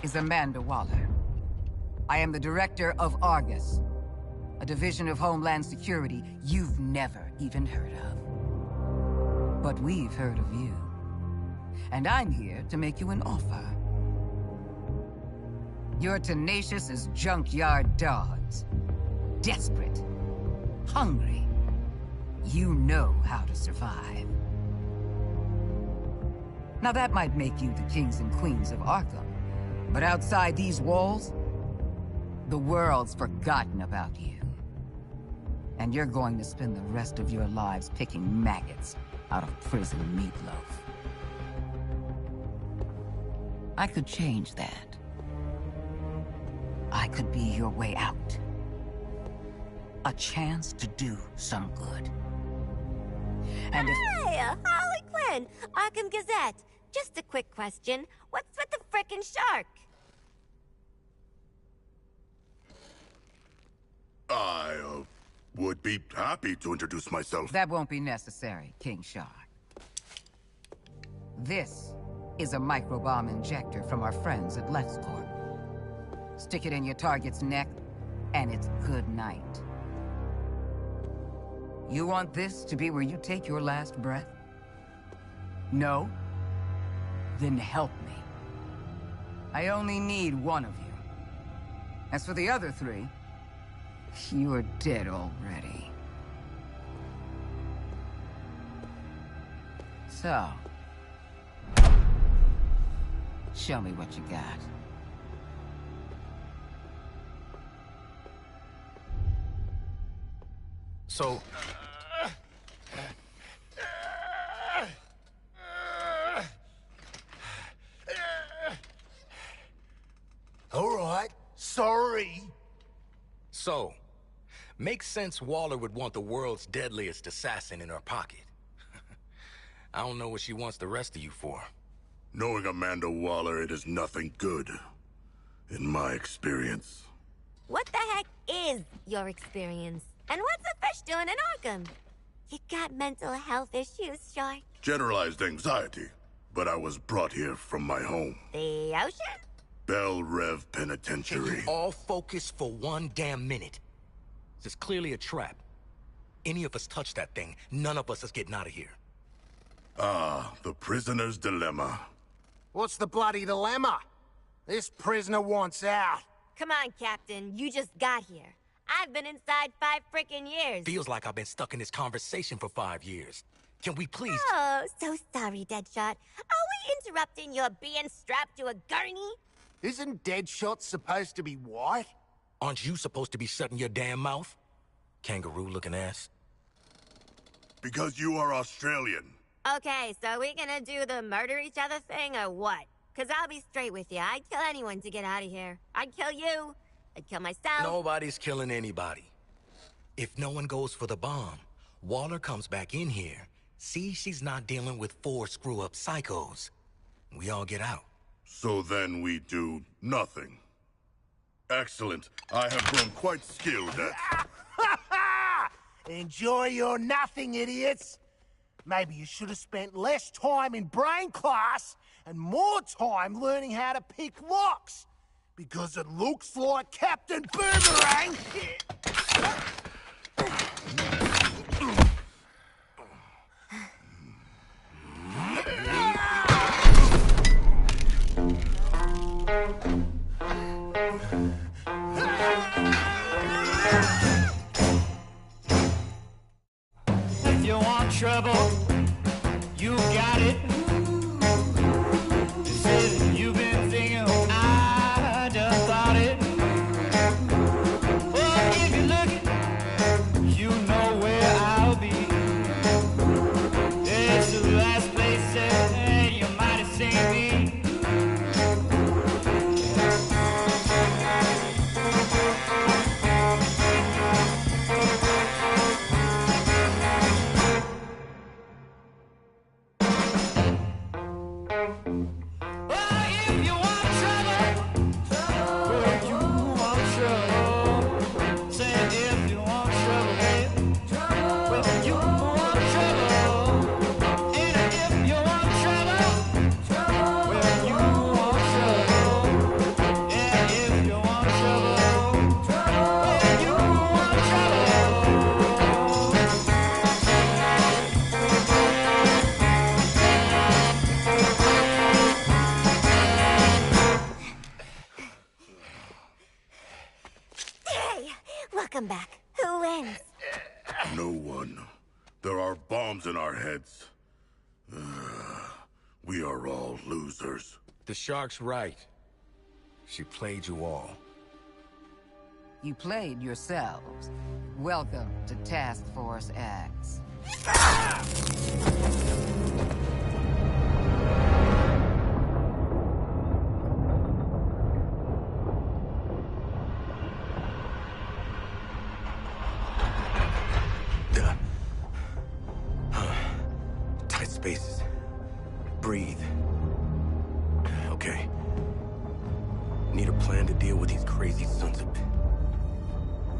is Amanda Waller. I am the director of Argus, a division of Homeland Security you've never even heard of. But we've heard of you. And I'm here to make you an offer. You're tenacious as junkyard dogs. Desperate. Hungry. You know how to survive. Now that might make you the kings and queens of Arkham, but outside these walls, the world's forgotten about you. And you're going to spend the rest of your lives picking maggots out of prison meatloaf. I could change that. I could be your way out. A chance to do some good. And Hey, Harley Quinn, Arkham Gazette. Just a quick question. What's with the frickin' shark? I, would be happy to introduce myself. that won't be necessary, King Shark. This is a microbomb injector from our friends at LexCorp. Stick it in your target's neck, and it's good night. You want this to be where you take your last breath? No? Then help me. I only need one of you. As for the other three, you're dead already. So, show me what you got. So... All right, sorry. So, makes sense Waller would want the world's deadliest assassin in her pocket. I don't know what she wants the rest of you for. Knowing Amanda Waller, it is nothing good. In my experience. What the heck is your experience? And what's a fish doing in Arkham? You got mental health issues, Shark? Generalized anxiety. But I was brought here from my home. The ocean? Bell Rev Can Penitentiary. you all focus for one damn minute? This is clearly a trap. Any of us touch that thing, none of us is getting out of here. Ah, the prisoner's dilemma. What's the bloody dilemma? This prisoner wants out. Come on, Captain. You just got here. I've been inside 5 frickin' years. Feels like I've been stuck in this conversation for 5 years. Can we please... Oh, so sorry, Deadshot. Are we interrupting your being strapped to a gurney? Isn't Deadshot supposed to be white? Aren't you supposed to be shutting your damn mouth? Kangaroo-looking ass. Because you are Australian. Okay, so we gonna do the murder each other thing or what? Cause I'll be straight with you. I'd kill anyone to get out of here. I'd kill you. I'd kill myself. Nobody's killing anybody. If no one goes for the bomb, Waller comes back in here, sees she's not dealing with 4 screw-up psychos. We all get out. So then we do nothing. Excellent. I have grown quite skilled at... Enjoy your nothing, idiots. Maybe you should have spent less time in brain class and more time learning how to pick locks. Because it looks like Captain Boomerang... If you want trouble, you got it. You said you've been thinking, I just thought it. Well, if you're looking Welcome back. Who wins? No one. There are bombs in our heads. We are all losers. The Shark's right. She played you all. You played yourselves. Welcome to Task Force X. Tight spaces. Breathe. Okay. Need a plan to deal with these crazy sons of...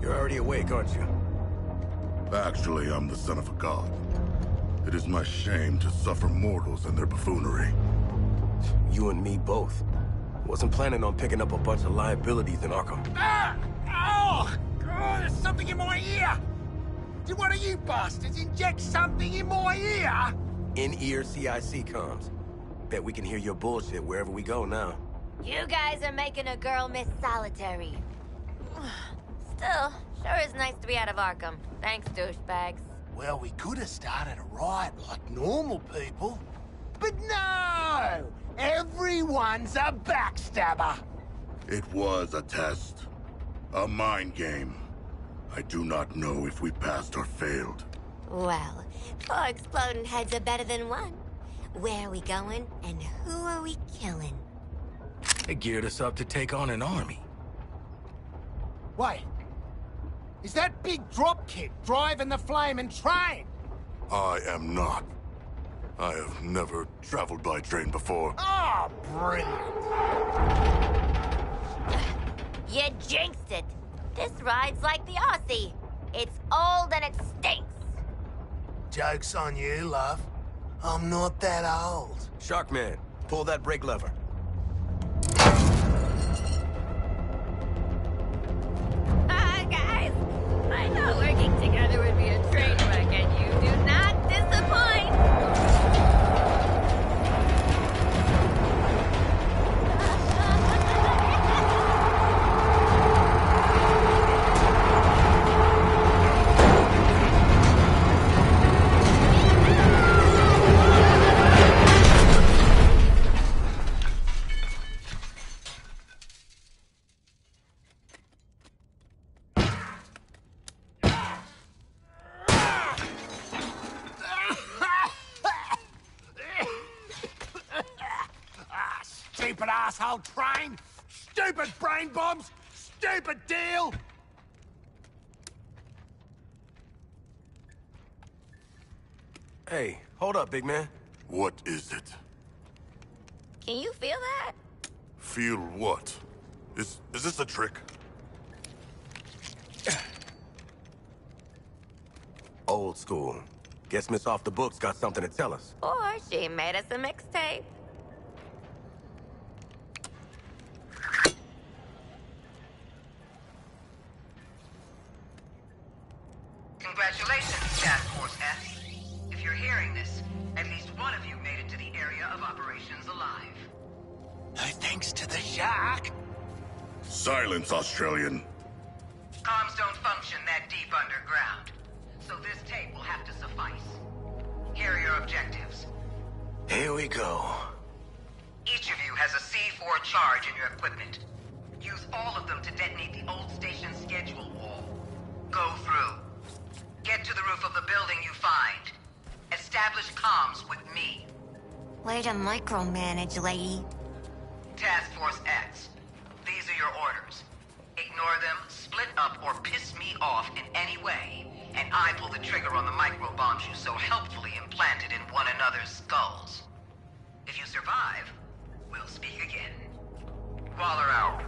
You're already awake, aren't you? Actually, I'm the son of a god. It is my shame to suffer mortals and their buffoonery. You and me both. Wasn't planning on picking up a bunch of liabilities in Arkham. Ah! Oh! God, there's something in my ear! Did one of you bastards inject something in my ear? In-ear CIC comms. Bet we can hear your bullshit wherever we go now. You guys are making a girl miss solitary. Still, sure is nice to be out of Arkham. Thanks, douchebags. Well, we could have started a riot like normal people. But no! Everyone's a backstabber! It was a test. A mind game. I do not know if we passed or failed. Well, 4 exploding heads are better than 1. Where are we going, and who are we killing? They geared us up to take on an army. Wait. Is that big dropkick driving the flaming train? I am not. I have never traveled by train before. Oh, brilliant. You jinxed it. This ride's like the Aussie. It's old and it stinks. Joke's on you, love. I'm not that old. Sharkman, pull that brake lever. Guys, I thought working together would be a train wreck, and you do not disappoint. Stupid asshole train! Stupid brain bombs! Stupid deal! Hey, hold up, big man. What is it? Can you feel that? Feel what? Is this a trick? Old school. Guess Miss Off the Books got something to tell us. Or she made us a mixtape. Congratulations, Task Force X. If you're hearing this, at least one of you made it to the area of operations alive. No thanks to the shark. Silence, Australian. Comms don't function that deep underground, so this tape will have to suffice. Here are your objectives. Here we go. Each of you has a C4 charge in your equipment. Use all of them to detonate the old station schedule wall. Go through. Get to the roof of the building you find. Establish comms with me. Way to micromanage, lady. Task Force X. These are your orders. Ignore them, split up, or piss me off in any way, and I pull the trigger on the microbombs you so helpfully implanted in one another's skulls. If you survive, we'll speak again. Waller out.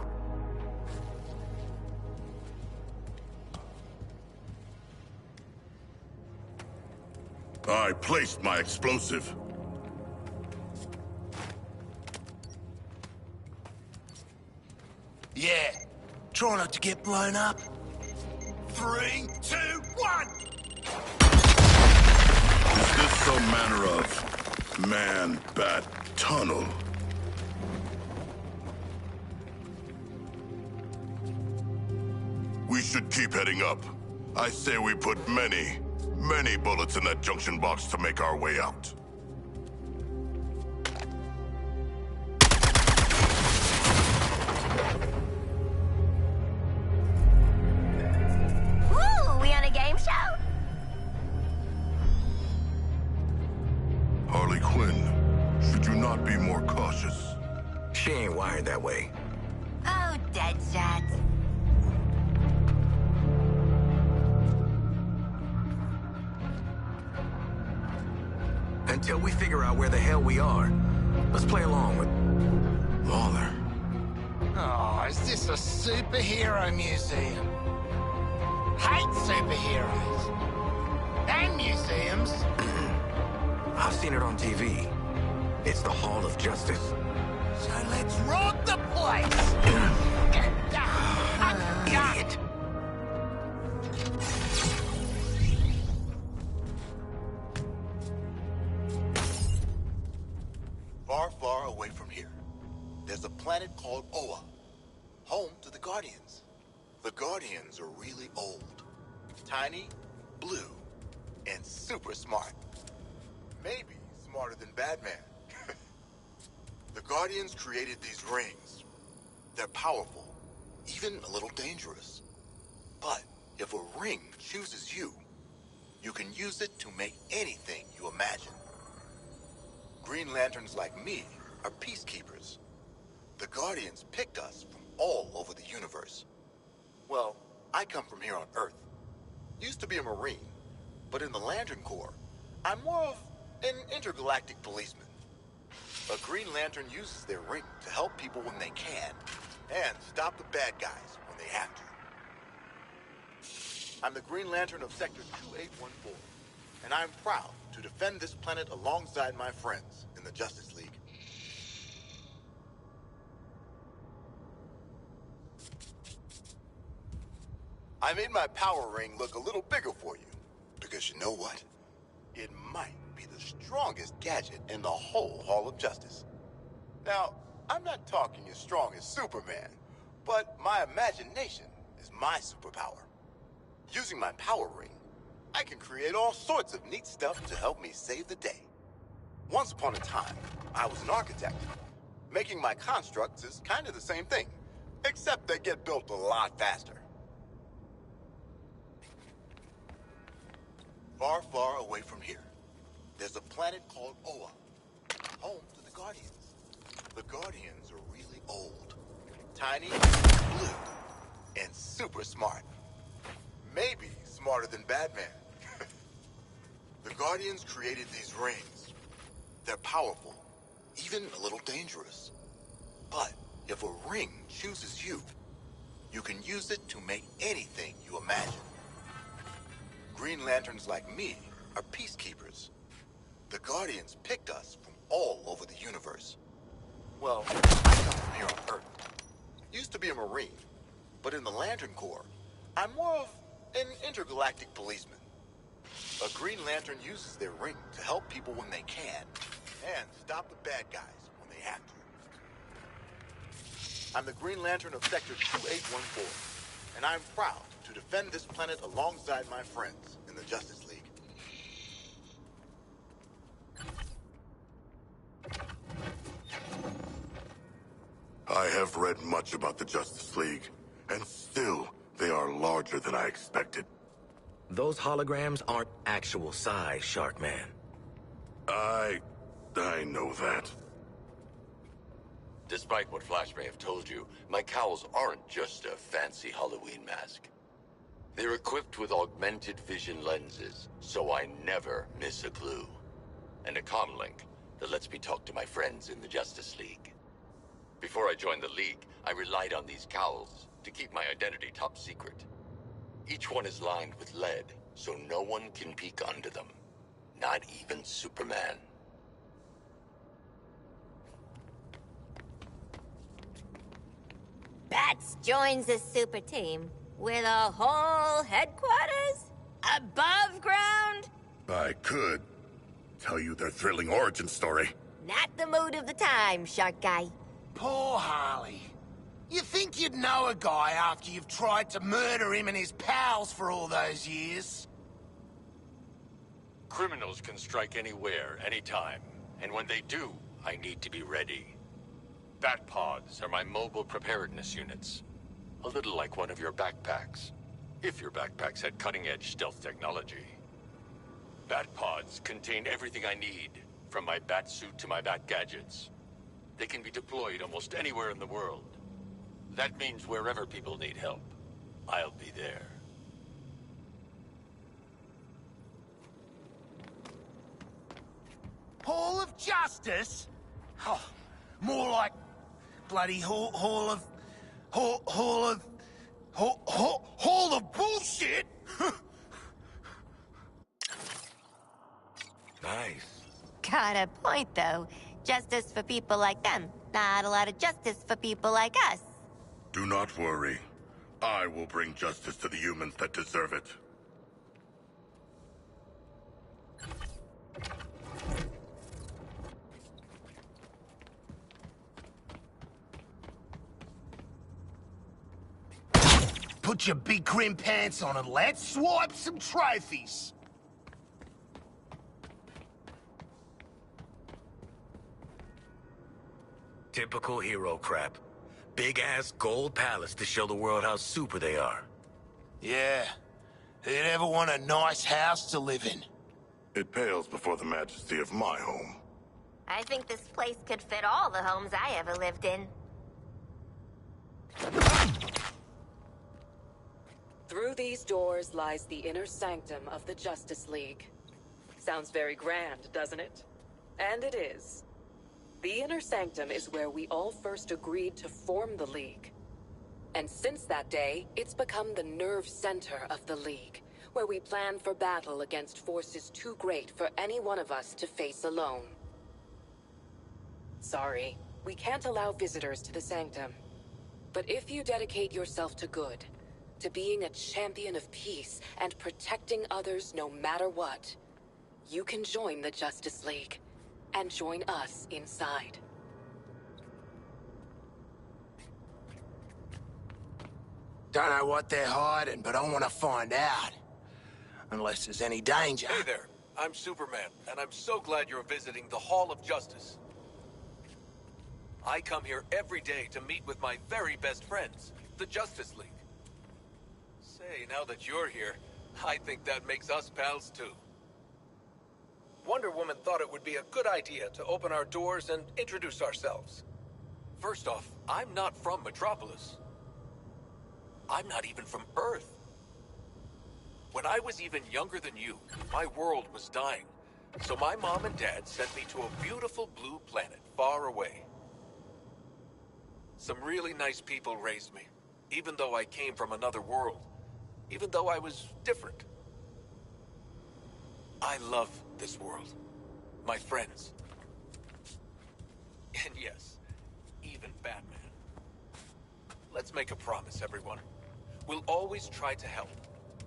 I placed my explosive. Yeah. Try not to get blown up. 3, 2, 1! Is this some manner of man-bat tunnel? We should keep heading up. I say we put many, many bullets in that junction box to make our way out. Ooh, we on a game show? Harley Quinn, should you not be more cautious? She ain't wired that way. Oh, Deadshot. Until we figure out where the hell we are, let's play along with Lawler. Oh, is this a superhero museum? Hate superheroes. And museums. I've seen it on TV. It's the Hall of Justice. So let's rob the place! Idiot. Far, far away from here, there's a planet called Oa, home to the Guardians. The Guardians are really old, tiny, blue, and super smart. Maybe smarter than Batman. The Guardians created these rings. They're powerful, even a little dangerous. But if a ring chooses you, you can use it to make anything you imagine. Green Lanterns like me are peacekeepers. The Guardians picked us from all over the universe. Well, I come from here on Earth. Used to be a Marine, but in the Lantern Corps, I'm more of an intergalactic policeman. A Green Lantern uses their ring to help people when they can, and stop the bad guys when they have to. I'm the Green Lantern of Sector 2814, and I'm proud to defend this planet alongside my friends in the Justice League. I made my power ring look a little bigger for you, because you know what? It might be the strongest gadget in the whole Hall of Justice. Now, I'm not talking as strong as Superman, but my imagination is my superpower. Using my power ring, I can create all sorts of neat stuff to help me save the day. Once upon a time, I was an architect. Making my constructs is kind of the same thing, except they get built a lot faster. Far, far away from here, there's a planet called Oa, home to the Guardians. The Guardians are really old, tiny, blue, and super smart. Maybe smarter than Batman. The Guardians created these rings. They're powerful, even a little dangerous. But if a ring chooses you, you can use it to make anything you imagine. Green Lanterns like me are peacekeepers. The Guardians picked us from all over the universe. Well, I come from here on Earth. Used to be a Marine, but in the Lantern Corps, I'm more of an intergalactic policeman. A Green Lantern uses their ring to help people when they can, and stop the bad guys when they have to. I'm the Green Lantern of Sector 2814, and I'm proud to defend this planet alongside my friends in the Justice League. I have read much about the Justice League, and still, they are larger than I expected. Those holograms aren't actual size, Sharkman. I know that. Despite what Flash may have told you, my cowls aren't just a fancy Halloween mask. They're equipped with augmented vision lenses, so I never miss a clue. And a comlink that lets me talk to my friends in the Justice League. Before I joined the League, I relied on these cowls to keep my identity top secret. Each one is lined with lead, so no one can peek under them. Not even Superman. Bats joins the super team with a whole headquarters above ground. I could tell you their thrilling origin story. Not the mood of the time, shark guy. Poor Harley. You think you could know a guy after you've tried to murder him and his pals for all those years. Criminals can strike anywhere, anytime. And when they do, I need to be ready. Bat pods are my mobile preparedness units. A little like one of your backpacks. If your backpacks had cutting-edge stealth technology. Bat pods contain everything I need, from my bat suit to my bat gadgets. They can be deployed almost anywhere in the world. That means wherever people need help, I'll be there. Hall of Justice? Oh, more like bloody Hall of bullshit! Nice. Got a point, though. Justice for people like them. Not a lot of justice for people like us. Do not worry. I will bring justice to the humans that deserve it. Put your big grim pants on and let's swipe some trophies. Typical hero crap. Big-ass gold palace to show the world how super they are. Yeah. Who'd ever want a nice house to live in? It pales before the majesty of my home. I think this place could fit all the homes I ever lived in. Through these doors lies the inner sanctum of the Justice League. Sounds very grand, doesn't it? And it is. The inner sanctum is where we all first agreed to form the League. And since that day, it's become the nerve center of the League, where we plan for battle against forces too great for any one of us to face alone. Sorry, we can't allow visitors to the sanctum. But if you dedicate yourself to good, to being a champion of peace and protecting others no matter what, you can join the Justice League and join us inside. Don't know what they're hiding, but I want to find out. Unless there's any danger. Hey there, I'm Superman, and I'm so glad you're visiting the Hall of Justice. I come here every day to meet with my very best friends, the Justice League. Say, now that you're here, I think that makes us pals too. Wonder Woman thought it would be a good idea to open our doors and introduce ourselves. First off, I'm not from Metropolis. I'm not even from Earth. When I was even younger than you, my world was dying. So my mom and dad sent me to a beautiful blue planet far away. Some really nice people raised me, even though I came from another world. Even though I was different. I love this world. My friends. And yes, even Batman. Let's make a promise, everyone. We'll always try to help.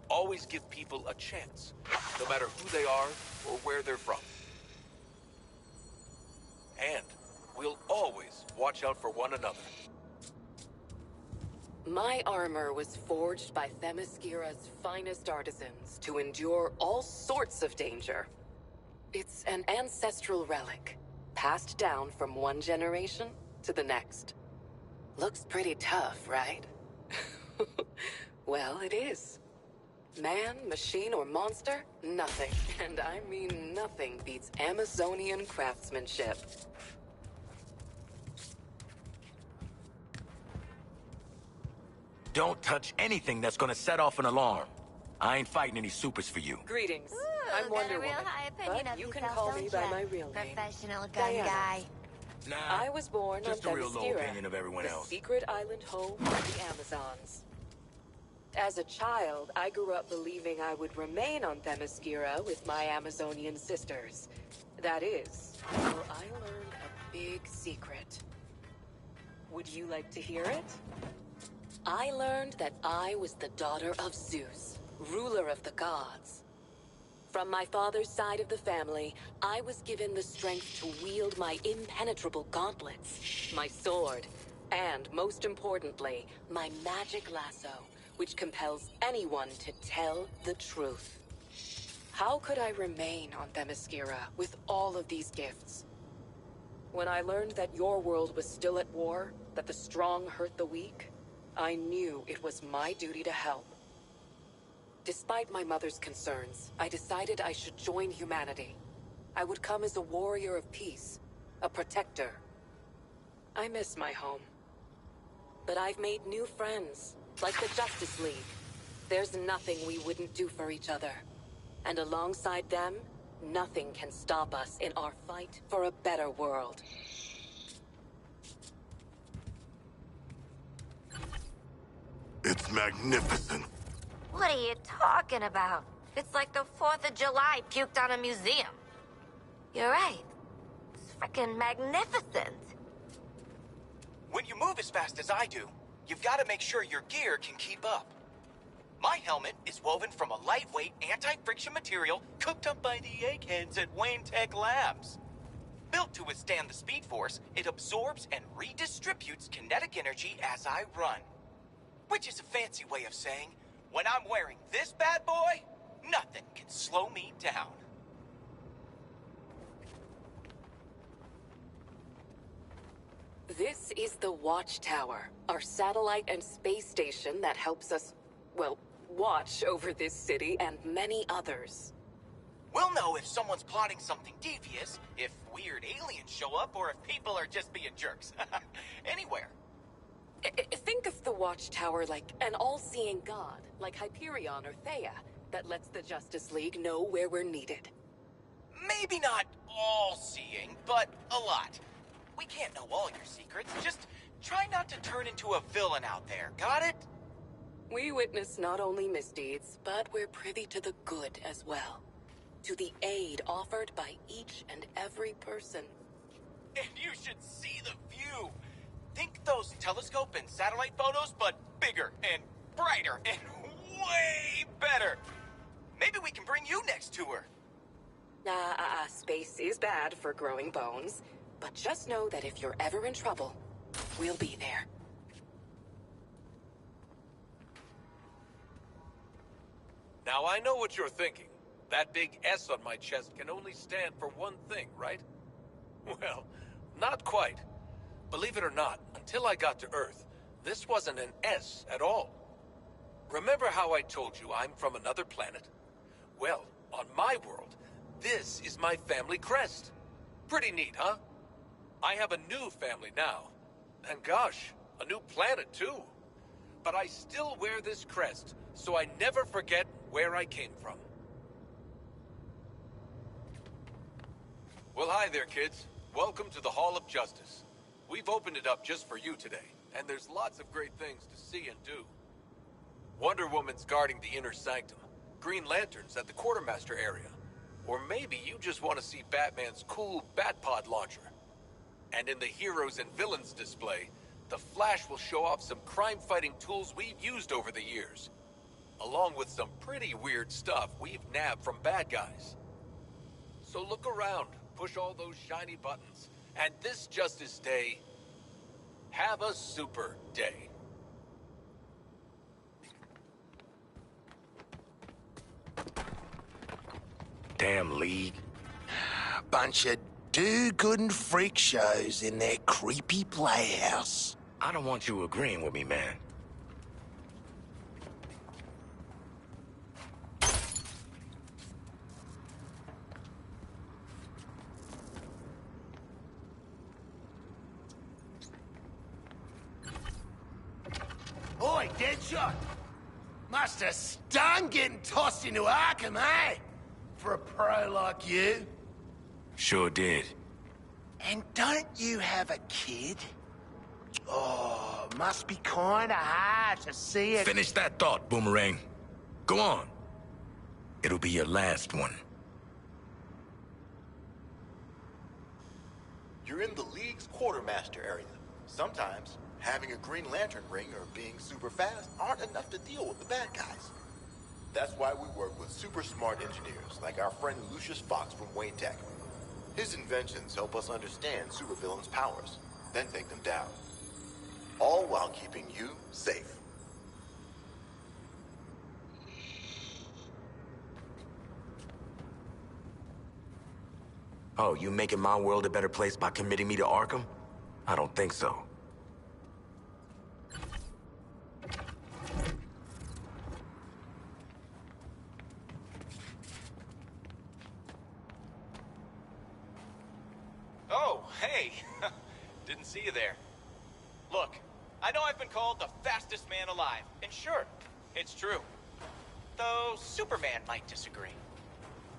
Always give people a chance, no matter who they are or where they're from. And we'll always watch out for one another. My armor was forged by Themyscira's finest artisans to endure all sorts of danger. It's an ancestral relic, passed down from one generation to the next. Looks pretty tough, right? Well, it is. Man, machine, or monster, nothing, and I mean nothing, beats Amazonian craftsmanship. Don't touch anything that's gonna set off an alarm. I ain't fighting any supers for you. Greetings. Ooh, I'm Wonder got a real Woman, high opinion but of you can yourself, call me don't by ya? my real name. Professional gun Diana. guy. Nah, I was born just on a real low Themyscira, opinion of everyone the else. secret island home of the Amazons. As a child, I grew up believing I would remain on Themyscira with my Amazonian sisters. That is, until I learned a big secret. Would you like to hear it? I learned that I was the daughter of Zeus, ruler of the gods. From my father's side of the family, I was given the strength to wield my impenetrable gauntlets, my sword, And most importantly, my magic lasso, which compels anyone to tell the truth. How could I remain on Themyscira with all of these gifts? When I learned that your world was still at war, that the strong hurt the weak, I knew it was my duty to help. Despite my mother's concerns, I decided I should join humanity. I would come as a warrior of peace, a protector. I miss my home. But I've made new friends, like the Justice League. There's nothing we wouldn't do for each other. And alongside them, nothing can stop us in our fight for a better world. It's magnificent. What are you talking about? It's like the 4th of July puked on a museum. You're right. It's frickin' magnificent. When you move as fast as I do, you've got to make sure your gear can keep up. My helmet is woven from a lightweight, anti-friction material cooked up by the eggheads at Wayne Tech Labs. Built to withstand the speed force, it absorbs and redistributes kinetic energy as I run. Which is a fancy way of saying, when I'm wearing this bad boy, nothing can slow me down. This is the Watchtower, our satellite and space station that helps us, well, watch over this city and many others. We'll know if someone's plotting something devious, if weird aliens show up, or if people are just being jerks. Anywhere. Think of the Watchtower like an all-seeing god, like Hyperion or Theia, that lets the Justice League know where we're needed. Maybe not all-seeing, but a lot. We can't know all your secrets. Just try not to turn into a villain out there, got it? We witness not only misdeeds, but we're privy to the good as well. To the aid offered by each and every person. And you should see the view. Think those telescope and satellite photos, but bigger and brighter and way better. Maybe we can bring you next tour. Space is bad for growing bones. But just know that if you're ever in trouble, we'll be there. Now I know what you're thinking. That big S on my chest can only stand for one thing, right? Well, not quite. Believe it or not, until I got to Earth, this wasn't an S at all. Remember how I told you I'm from another planet? Well, on my world, this is my family crest. Pretty neat, huh? I have a new family now. And gosh, a new planet too. But I still wear this crest, so I never forget where I came from. Well, hi there, kids. Welcome to the Hall of Justice. We've opened it up just for you today, and there's lots of great things to see and do. Wonder Woman's guarding the inner sanctum. Green Lantern's at the quartermaster area. Or maybe you just want to see Batman's cool Batpod launcher. And in the Heroes and Villains display, the Flash will show off some crime-fighting tools we've used over the years, along with some pretty weird stuff we've nabbed from bad guys. So look around, push all those shiny buttons, and this Justice Day, have a super day. Damn League. Bunch of do-good and freak shows in their creepy playhouse. I don't want you agreeing with me, man. Oi, Deadshot! Must have stung getting tossed into Arkham, eh? For a pro like you. Sure did. And don't you have a kid? Oh, must be kinda hard to see it. Finish that thought, Boomerang. Go on. It'll be your last one. You're in the League's quartermaster area. Sometimes, having a Green Lantern ring or being super fast aren't enough to deal with the bad guys. That's why we work with super smart engineers like our friend Lucius Fox from Wayne Tech. His inventions help us understand supervillains' powers, then take them down. all while keeping you safe. Oh, you making my world a better place by committing me to Arkham? I don't think so. Oh, hey. Didn't see you there. Look, I know I've been called the fastest man alive, and sure, it's true. Though Superman might disagree.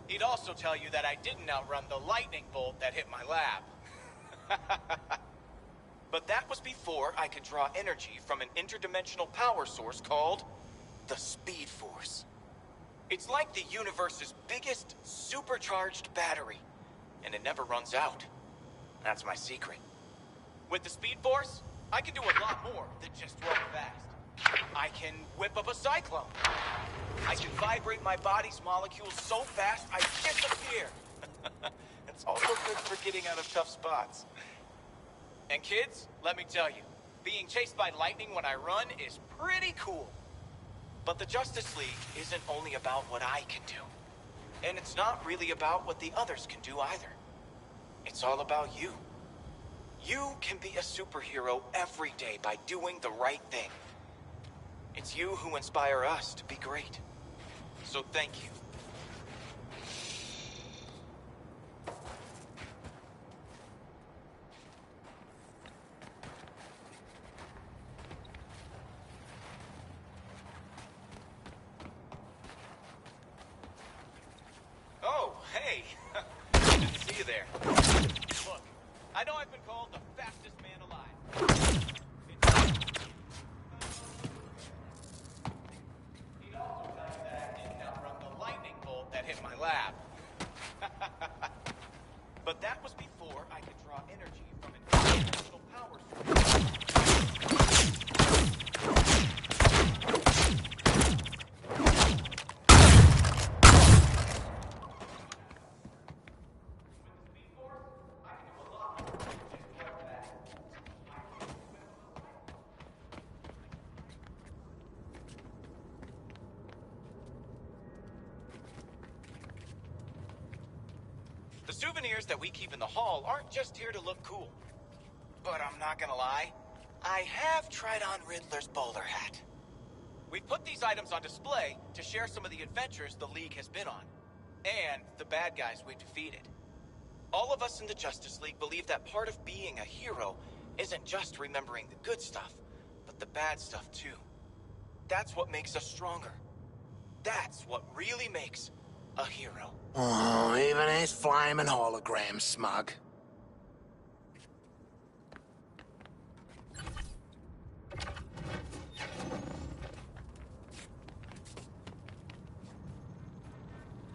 He'd also tell you that I didn't outrun the lightning bolt that hit my lab. But that was before I could draw energy from an interdimensional power source called the Speed Force. It's like the universe's biggest supercharged battery, and it never runs out. That's my secret. With the Speed Force, I can do a lot more than just run fast. I can whip up a cyclone. I can vibrate my body's molecules so fast I disappear. It's also good for getting out of tough spots. And kids, let me tell you, being chased by lightning when I run is pretty cool. But the Justice League isn't only about what I can do. And it's not really about what the others can do either. It's all about you. You can be a superhero every day by doing the right thing. It's you who inspire us to be great. So thank you. Oh, hey. Didn't see you there. Look, I know I've been called the fastest man alive. He'd also tell you that I didn't outrun the lightning bolt that hit my lab. But that was before I could draw energy from an interdimensional power source. The souvenirs that we keep in the hall aren't just here to look cool. But I'm not gonna lie, I have tried on Riddler's bowler hat. We put these items on display to share some of the adventures the League has been on, and the bad guys we've defeated. All of us in the Justice League believe that part of being a hero isn't just remembering the good stuff, but the bad stuff too. That's what makes us stronger. That's what really makes a hero. Oh, even his flaming hologram, smug.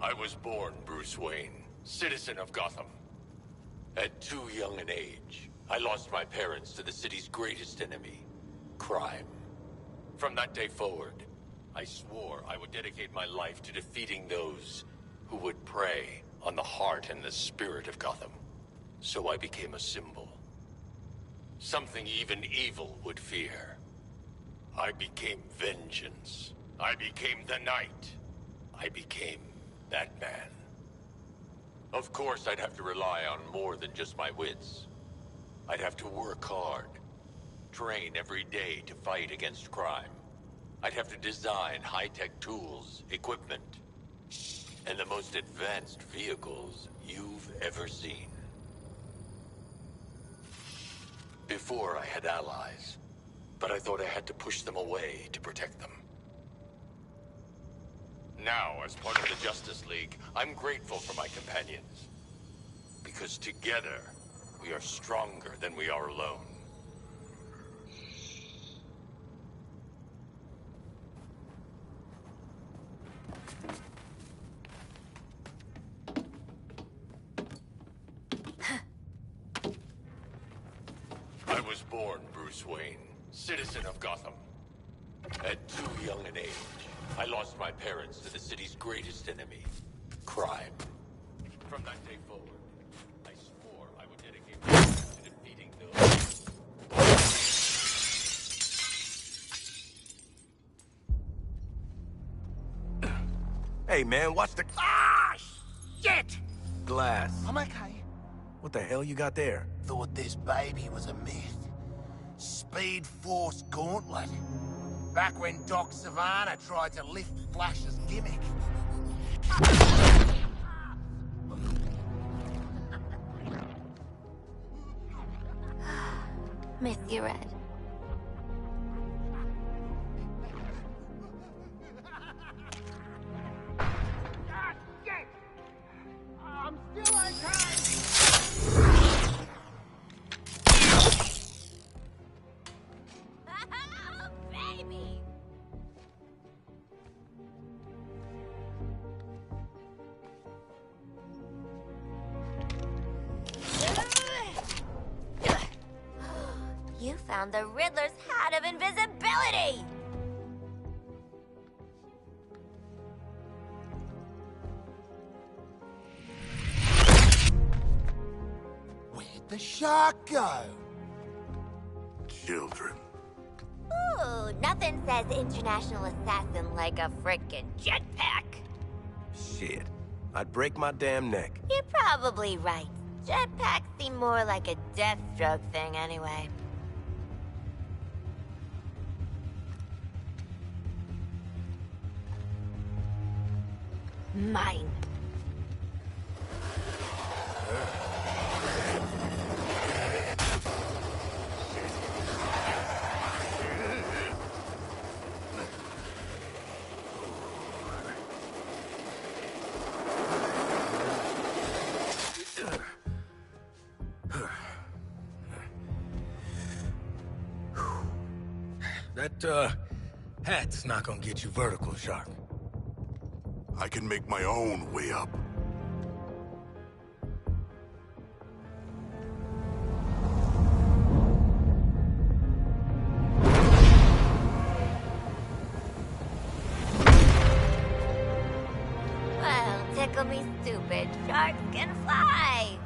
I was born Bruce Wayne, citizen of Gotham. At too young an age, I lost my parents to the city's greatest enemy, crime. From that day forward, I swore I would dedicate my life to defeating those who would prey on the heart and the spirit of Gotham. So I became a symbol. Something even evil would fear. I became vengeance. I became the Knight. I became Batman. Of course, I'd have to rely on more than just my wits. I'd have to work hard, train every day to fight against crime. I'd have to design high-tech tools, equipment, and the most advanced vehicles you've ever seen. Before I had allies, but I thought I had to push them away to protect them. Now, as part of the Justice League, I'm grateful for my companions. Because together, we are stronger than we are alone. I was born Bruce Wayne, citizen of Gotham. At too young an age, I lost my parents to the city's greatest enemy, crime. From that day forward, I swore I would dedicate my life to defeating those. Hey, man, watch the... Ah, shit! glass. I'm okay. What the hell you got there? Thought this baby was a myth. Speed Force Gauntlet. Back when Doc Savannah tried to lift Flash's gimmick. Miss you, Red. Ah, shit! I'm still okay! Oh, baby! You found the Riddler's hat of invisibility! Where'd the shark go? Children. Ooh, nothing says international assassin like a frickin' jetpack. Shit. I'd break my damn neck. You're probably right. Jetpacks seem more like a Deathstroke thing anyway. Mine. That, hat's not gonna get you vertical, Shark. I can make my own way up. Well, tickle me stupid. Sharks can fly.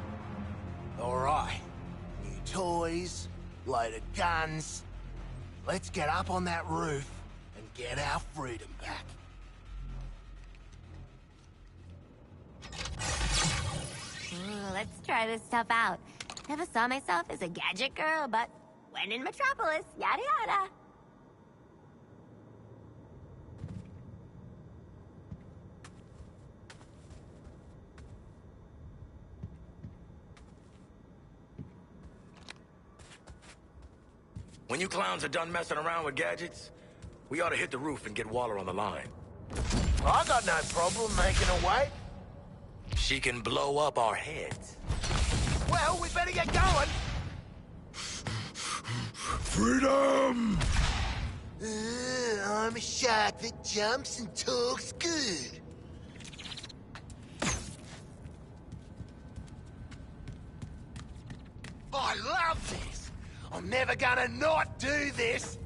All right. New toys, load of guns. Let's get up on that roof and get our freedom back. Let's try this stuff out. Never saw myself as a gadget girl, but when in Metropolis, yada yada. When you clowns are done messing around with gadgets, we ought to hit the roof and get Waller on the line. I got no problem making a way. She can blow up our heads. Well, we better get going. Freedom! I'm a shark that jumps and talks good. I love this. I'm never gonna not do this.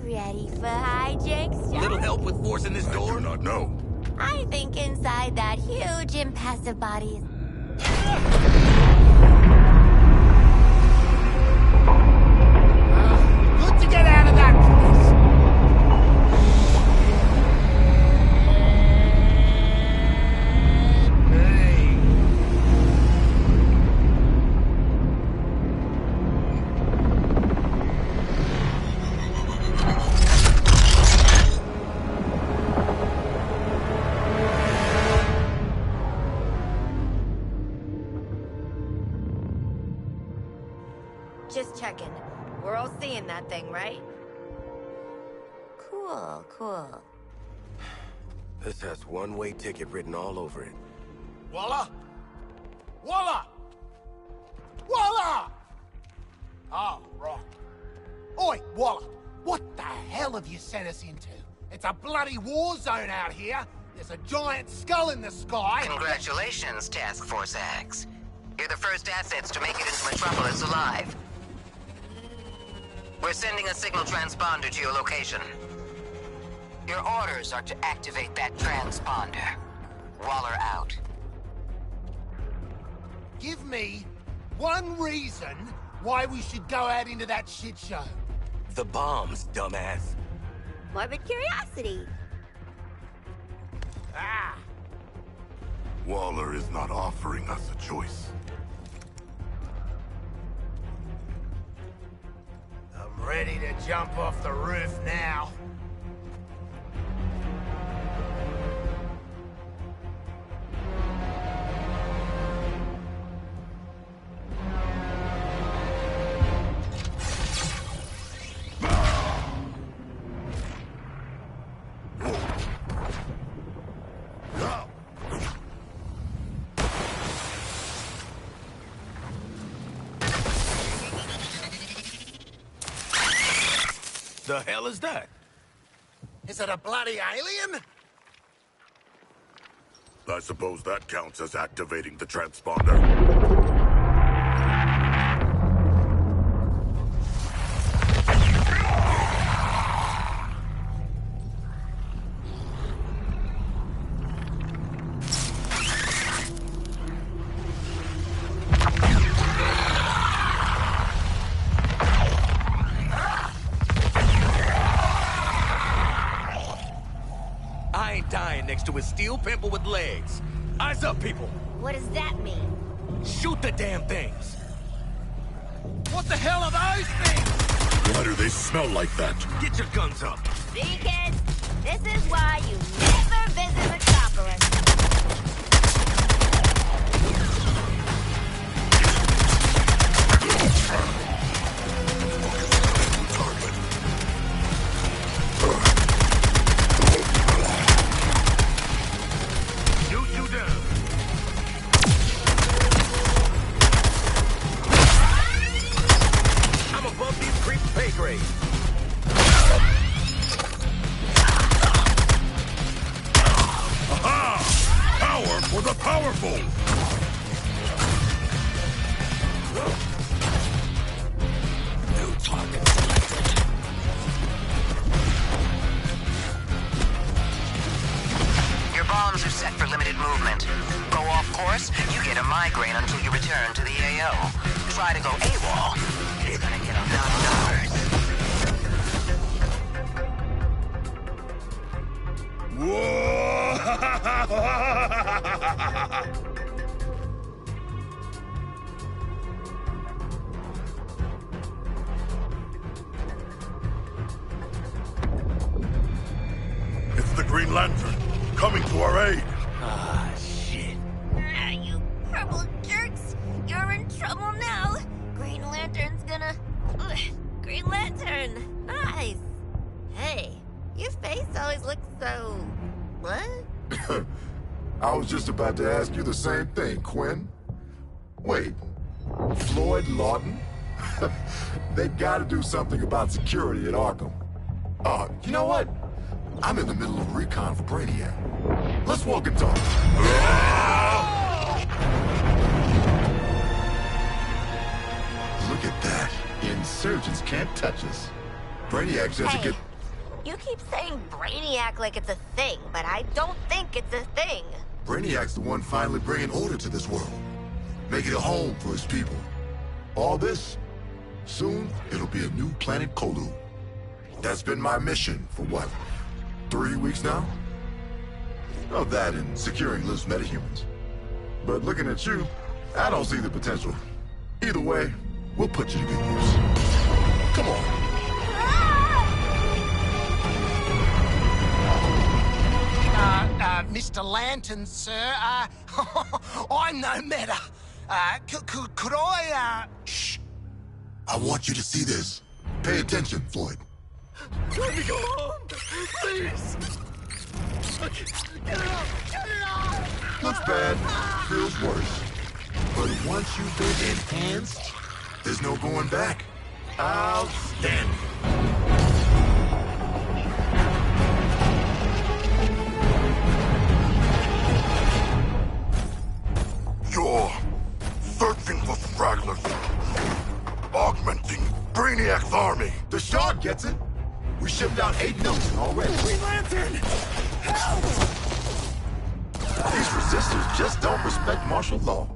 Ready for hijinks, Jack? Little help with forcing this door? I do not know. I think inside that huge impassive body is... Good to get out of that place. Just checking. We're all seeing that thing, right? Cool, cool. This has one-way ticket written all over it. Waller? Waller! Waller! Oh, right. Oi, Waller, what the hell have you sent us into? It's a bloody war zone out here. There's a giant skull in the sky. Congratulations, Task Force X. You're the first assets to make it into Metropolis alive. We're sending a signal transponder to your location. Your orders are to activate that transponder. Waller out. Give me one reason why we should go out into that shit show. The bombs, dumbass. Morbid curiosity. Ah! Waller is not offering us a choice. I'm ready to jump off the roof now. The hell is that? Is it a bloody alien? I suppose that counts as activating the transponder. I ain't dying next to a steel pimple with legs. Eyes up, people. What does that mean? Shoot the damn things. What the hell are those things? Why do they smell like that? Get your guns up. See, kids? This is why you never visit Metropolis. Shoot you down. I'm above these creeps' pay grade. Aha! Power for the powerful! New target selected. Your bombs are set for limited movement. Go off course, you get a migraine until you return to the AO. Try to go AWOL, it's gonna get on the nerves. Whoa! It's the Green Lantern, coming to our aid. Ah, shit. Ah, you purple jerks! You're in trouble now! Green Lantern's gonna... Ugh, Green Lantern! Nice! Hey, your face always looks so... What? I was just about to ask you the same thing, Quinn. Wait, Floyd Lawton? They gotta do something about security at Arkham. You know what? I'm in the middle of recon for Brainiac. Let's walk and talk. Look at that. Insurgents can't touch us. Brainiac says it Hey, you keep saying Brainiac like it's a thing, but I don't think it's a thing. Brainiac's the one finally bringing order to this world. Making a home for his people. All this, soon it'll be a new planet Kolu. That's been my mission for what, 3 weeks now? Oh, that and securing loose metahumans. But looking at you, I don't see the potential. Either way, we'll put you to good use. Come on. Mr. Lantern, sir, I'm no matter. Could I, Shh. I want you to see this. Pay attention, Floyd. Let me go home, please. Get it off! Looks bad, feels worse. But once you've been enhanced, there's no going back. Outstanding. You're searching for stragglers. Augmenting Brainiac's army. The Shard gets it. We shipped out 8 million already. Green Lantern! Help! These resistors just don't respect martial law.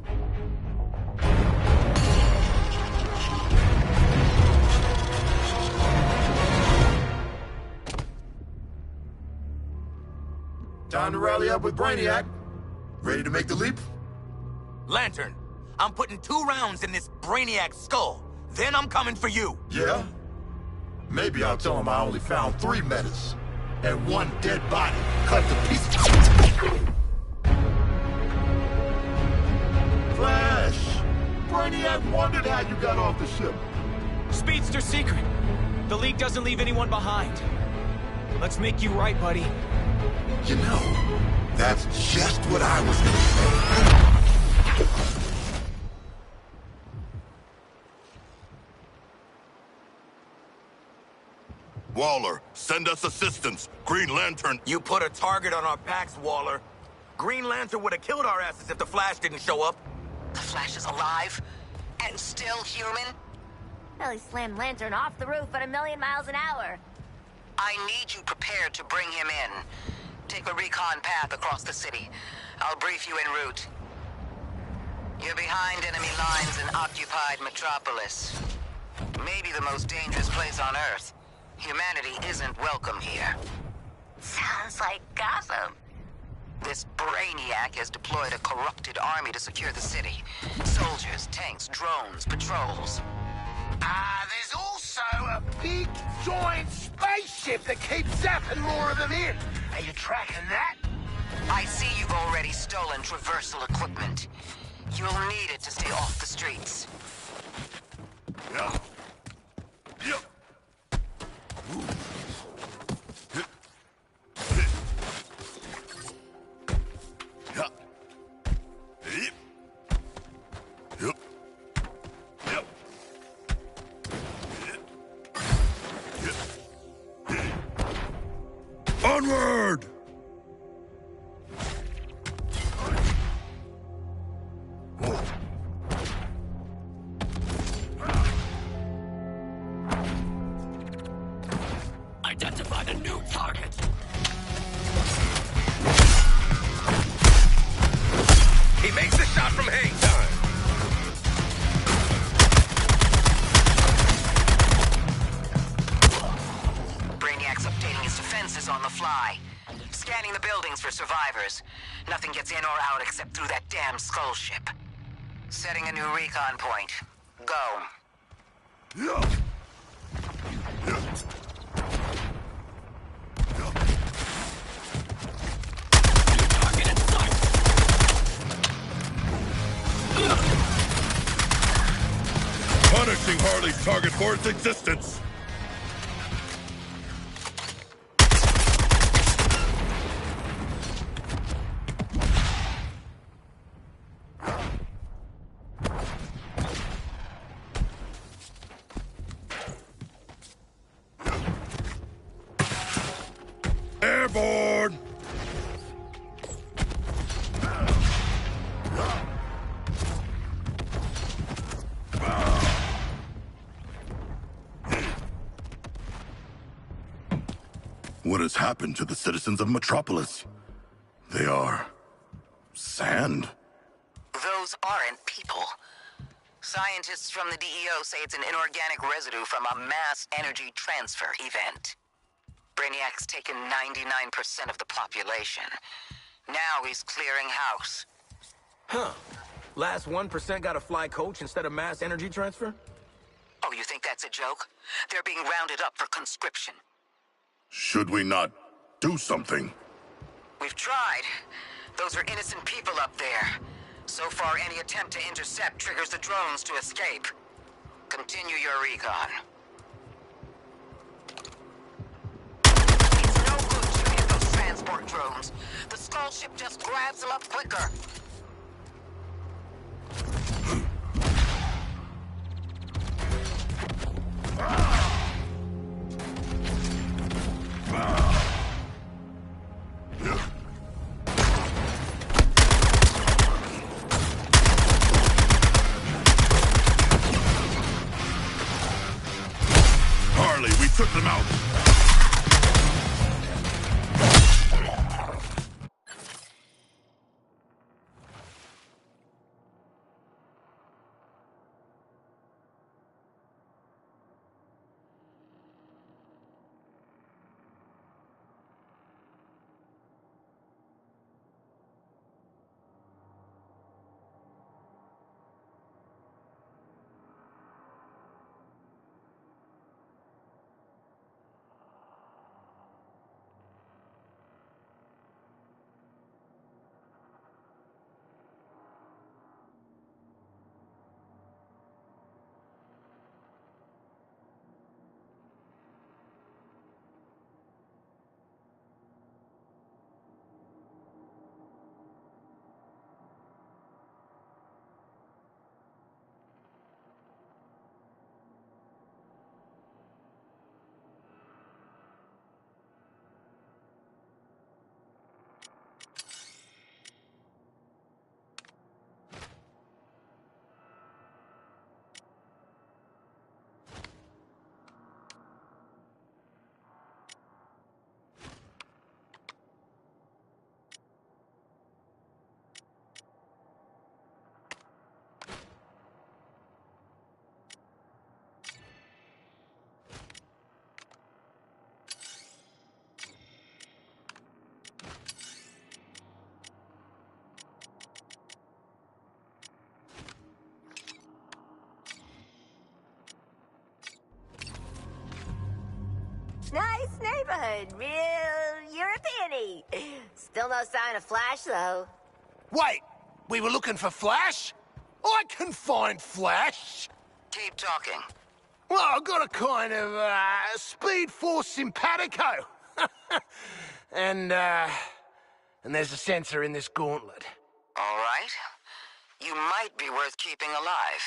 Time to rally up with Brainiac. Ready to make the leap? Lantern, I'm putting 2 rounds in this Brainiac skull. Then I'm coming for you. Yeah? Maybe I'll tell him I only found 3 metas. And 1 dead body cut to pieces. Flash! Brainiac wondered how you got off the ship. Speedster secret. The League doesn't leave anyone behind. Let's make you right, buddy. You know, that's just what I was gonna say. Waller, send us assistance. Green Lantern... You put a target on our backs, Waller. Green Lantern would have killed our asses if the Flash didn't show up. The Flash is alive? And still human? Well, he slammed Lantern off the roof at 1,000,000 miles an hour. I need you prepared to bring him in. Take a recon path across the city. I'll brief you en route. You're behind enemy lines in occupied Metropolis. Maybe the most dangerous place on Earth. Humanity isn't welcome here. Sounds like Gotham. This Brainiac has deployed a corrupted army to secure the city. Soldiers, tanks, drones, patrols. There's also a big, giant spaceship that keeps zapping more of them in. Are you tracking that? I see you've already stolen traversal equipment. You'll need it to stay off the streets. Yeah. Yeah. Onward! Identified a new target. He makes the shot from hang time. Brainiac's updating his defenses on the fly. Scanning the buildings for survivors. Nothing gets in or out except through that damn skull ship. Setting a new recon point. Go. Yeah. Punishing Harley's target for its existence. Airborne! What has happened to the citizens of Metropolis? They are... sand? Those aren't people. Scientists from the DEO say it's an inorganic residue from a mass energy transfer event. Brainiac's taken 99% of the population. Now he's clearing house. Huh. Last 1% got a fly coach instead of mass energy transfer? Oh, you think that's a joke? They're being rounded up for conscription. Should we not do something? We've tried. Those are innocent people up there. So far, any attempt to intercept triggers the drones to escape. Continue your recon. It's no good shooting at those transport drones. The skull ship just grabs them up quicker. Harley, we took them out. Nice neighborhood. Real European-y. Still no sign of Flash, though. Wait, we were looking for Flash? I can find Flash. Keep talking. Well, I've got a kind of, Speed Force simpatico. and there's a sensor in this gauntlet. All right. You might be worth keeping alive.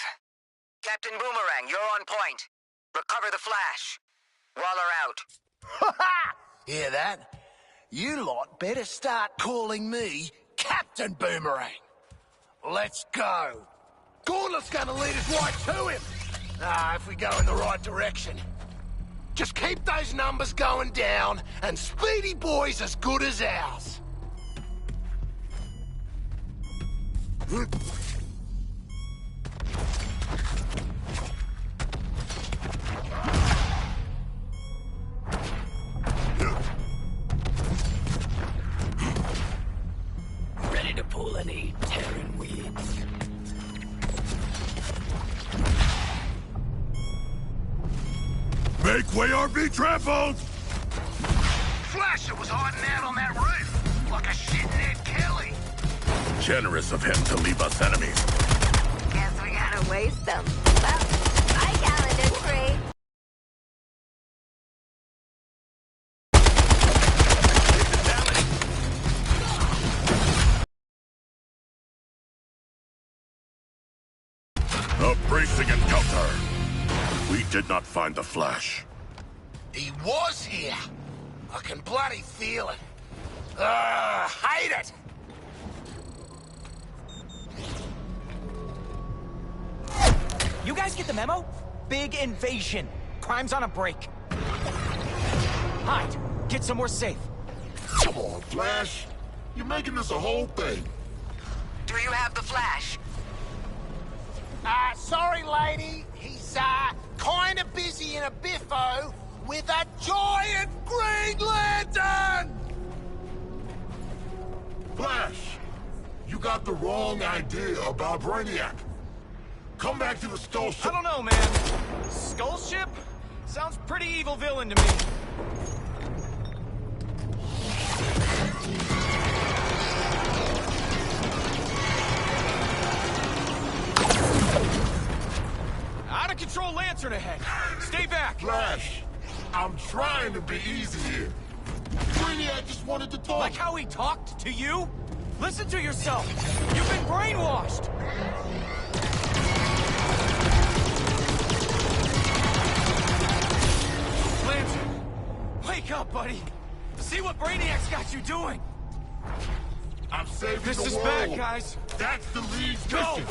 Captain Boomerang, you're on point. Recover the Flash. Waller out. Ha-ha! Hear that? You lot better start calling me Captain Boomerang. Let's go. Gauntlet's gonna lead us right to him. If we go in the right direction. Just keep those numbers going down, and Speedy Boy's as good as ours. Ready to pull any tearing weeds? Make way or be trampled! Flasher was hiding out on that roof, like a shitting Ed Kelly. Generous of him to leave us enemies. Guess we gotta waste them. Well, bye, calendar tree. A bracing encounter. We did not find the Flash. He was here. I can bloody feel it. Hate it. You guys get the memo? Big invasion. Crime's on a break. Hide. Get somewhere safe. Come on, Flash. You're making this a whole thing. Do you have the Flash? Sorry, lady. He's, kinda busy in a biffo with a giant Green Lantern! Flash, you got the wrong idea about Brainiac. Come back to the Skull Ship. I don't know, man. Skull Ship? Sounds pretty evil villain to me. Out of control lantern ahead. Stay back. Flash, I'm trying to be easy here. Brainiac just wanted to talk. Like how he talked to you? Listen to yourself. You've been brainwashed. Lantern, wake up, buddy. See what Brainiac's got you doing. I'm saving This the is world. bad, guys. That's the League's Go. mission.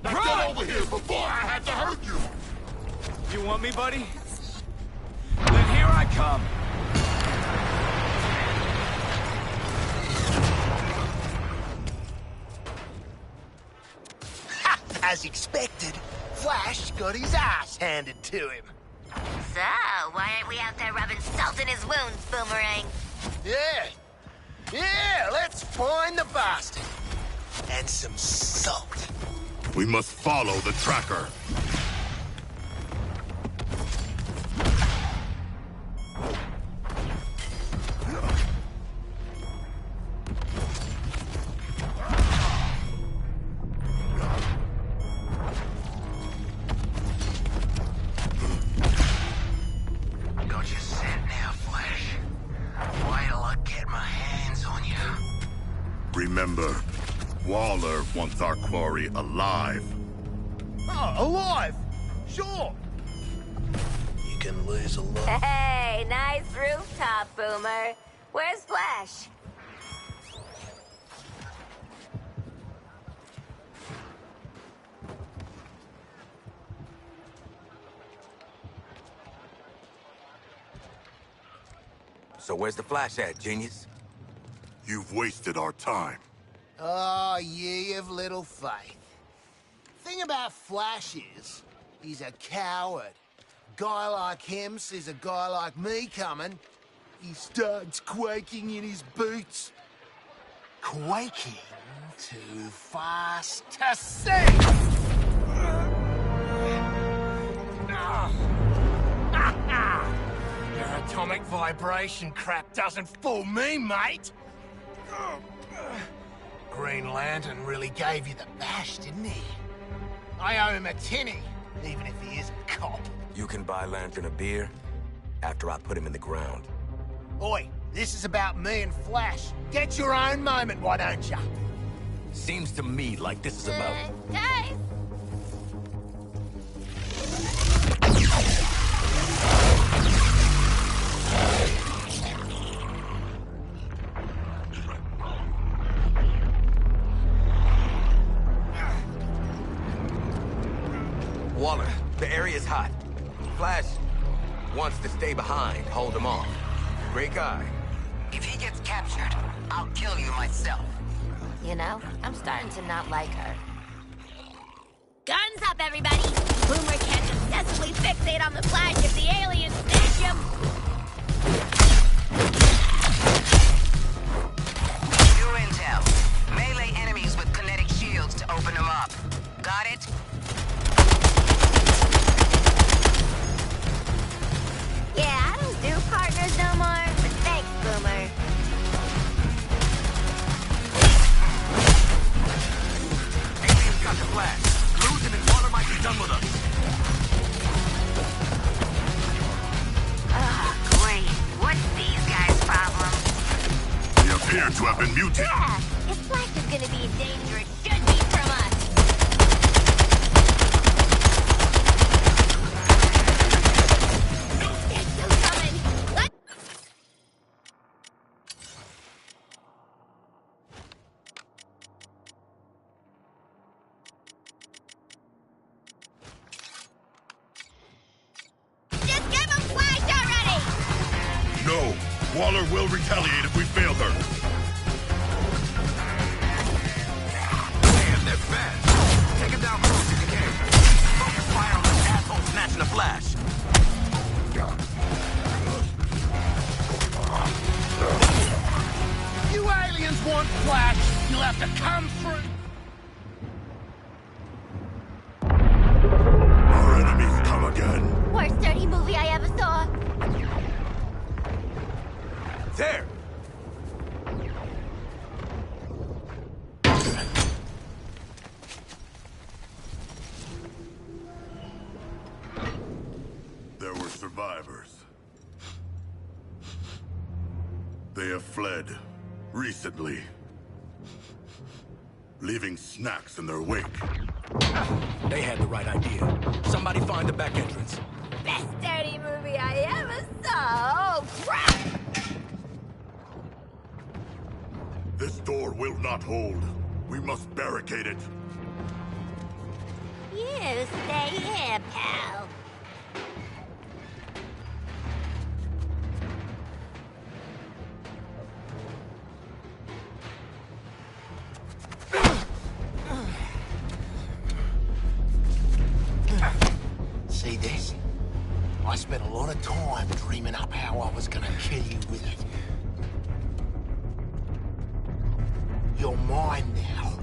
Now Run. get over here before I have to hurt you. You want me, buddy? Then here I come. As expected, Flash got his ass handed to him. So, why aren't we out there rubbing salt in his wounds, Boomerang? Yeah, let's find the bastard. And some salt. We must follow the tracker. Got you set now, Flash. Wait till I get my hands on you. Remember, Waller wants our quarry alive. Oh, alive? Sure. You can lose a lot. Hey, nice rooftop, Boomer. Where's Flash? So where's the Flash at, genius? You've wasted our time. Oh, ye of little faith. Thing about Flash is, he's a coward. Guy like him sees a guy like me coming, he starts quaking in his boots. Quaking too fast to see! You're a atomic vibration crap doesn't fool me, mate! Green Lantern really gave you the bash, didn't he? I owe him a tinny, even if he is a cop. You can buy Lantern a beer after I put him in the ground. Oi, this is about me and Flash. Get your own moment, why don't ya? Seems to me like this is about... Guys! Waller, the area's hot. Flash wants to stay behind, hold him off. Great guy. If he gets captured, I'll kill you myself. You know, I'm starting to not like her. Guns up, everybody! Boomer can't obsessively fixate on the Flash if the aliens snatch him! New intel. Melee enemies with kinetic shields to open them up. Got it? Yeah, I don't do partners no more, but thanks, Boomer. Aliens got the Flash. Losing and Waller might be done with us. Great. What's these guys' problem? We appear to have been mutated. Yeah, if Flash is gonna be in danger, it should be from us. They're still coming. Let's... Just give him Flash already! No, Waller will retaliate if we fail her. Damn, they're fast. Take him down close if you can. Focus fire on this asshole snatching the Flash. You aliens want Flash, you'll have to come through. Our enemies come again. Worst dirty movie I ever saw. There. There were survivors. They have fled recently, leaving snacks in their wake. They had the right idea. Somebody find the back entrance. Best dirty movie I ever saw. Oh, crap! This door will not hold. We must barricade it. You stay here, pal. See this? I spent a lot of time dreaming up how I was gonna kill you with it. You're mine now,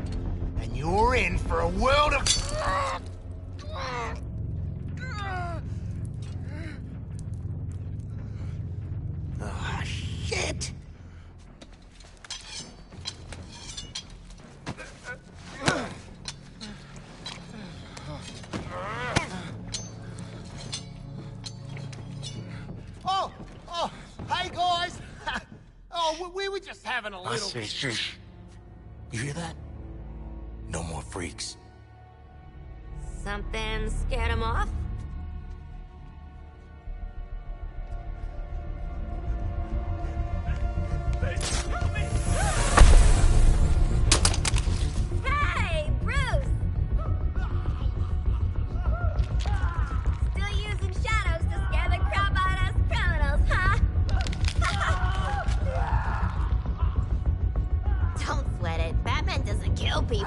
and you're in for a world of... Ah, shit! Oh, hey guys! Oh, we were just having a little... Shh. You hear that? No more freaks. Something scared him off? Hey, Bruce! Still using shadows to scare the crap out of us criminals, huh? Don't sweat it. Batman doesn't kill people.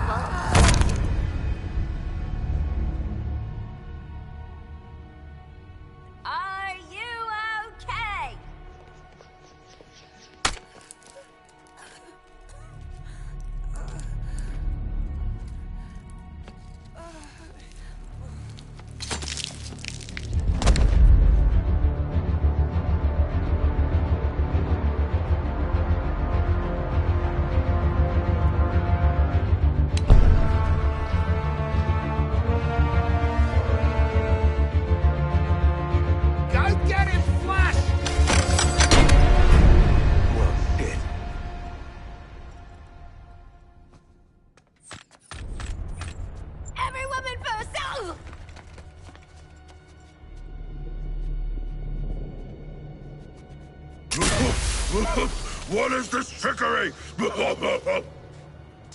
What is this trickery?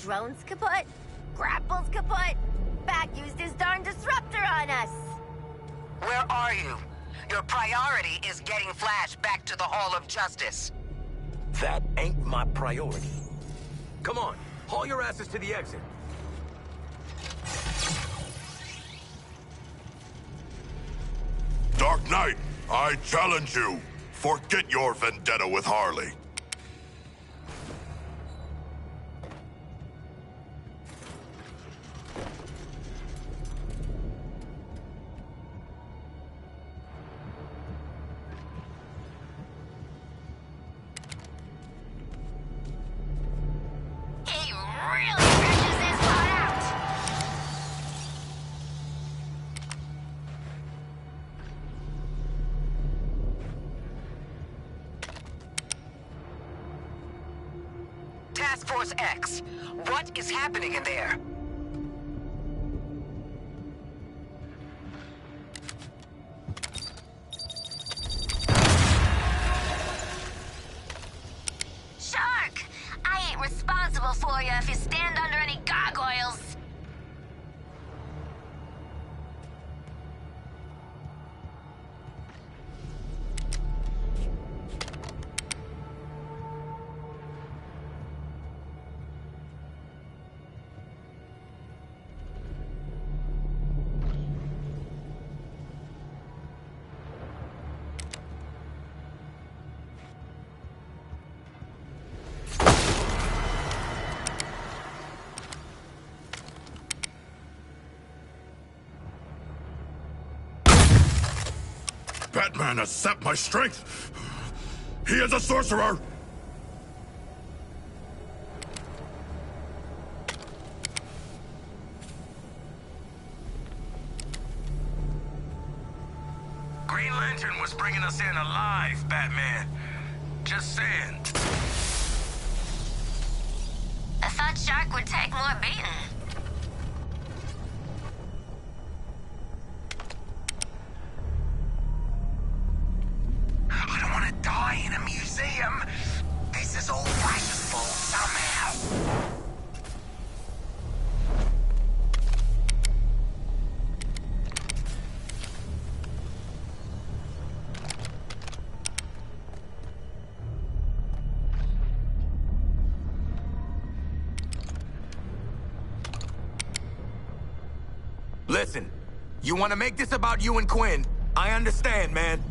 Drone's kaput, grapple's kaput. Bat used his darn disruptor on us. Where are you? Your priority is getting Flash back to the Hall of Justice. That ain't my priority. Come on, haul your asses to the exit. Dark Knight, I challenge you. Forget your vendetta with Harley. He really stretches his heart out. Task Force X, what is happening in there? Shark! I ain't responsible for you if you stand under any gargoyles. Batman has sapped my strength. He is a sorcerer. Green Lantern was bringing us in alive, Batman. Just saying. I thought Shark would take more beating. I don't want to die in a museum. This is all Flash's fault somehow. Listen, you want to make this about you and Quinn? I understand, man.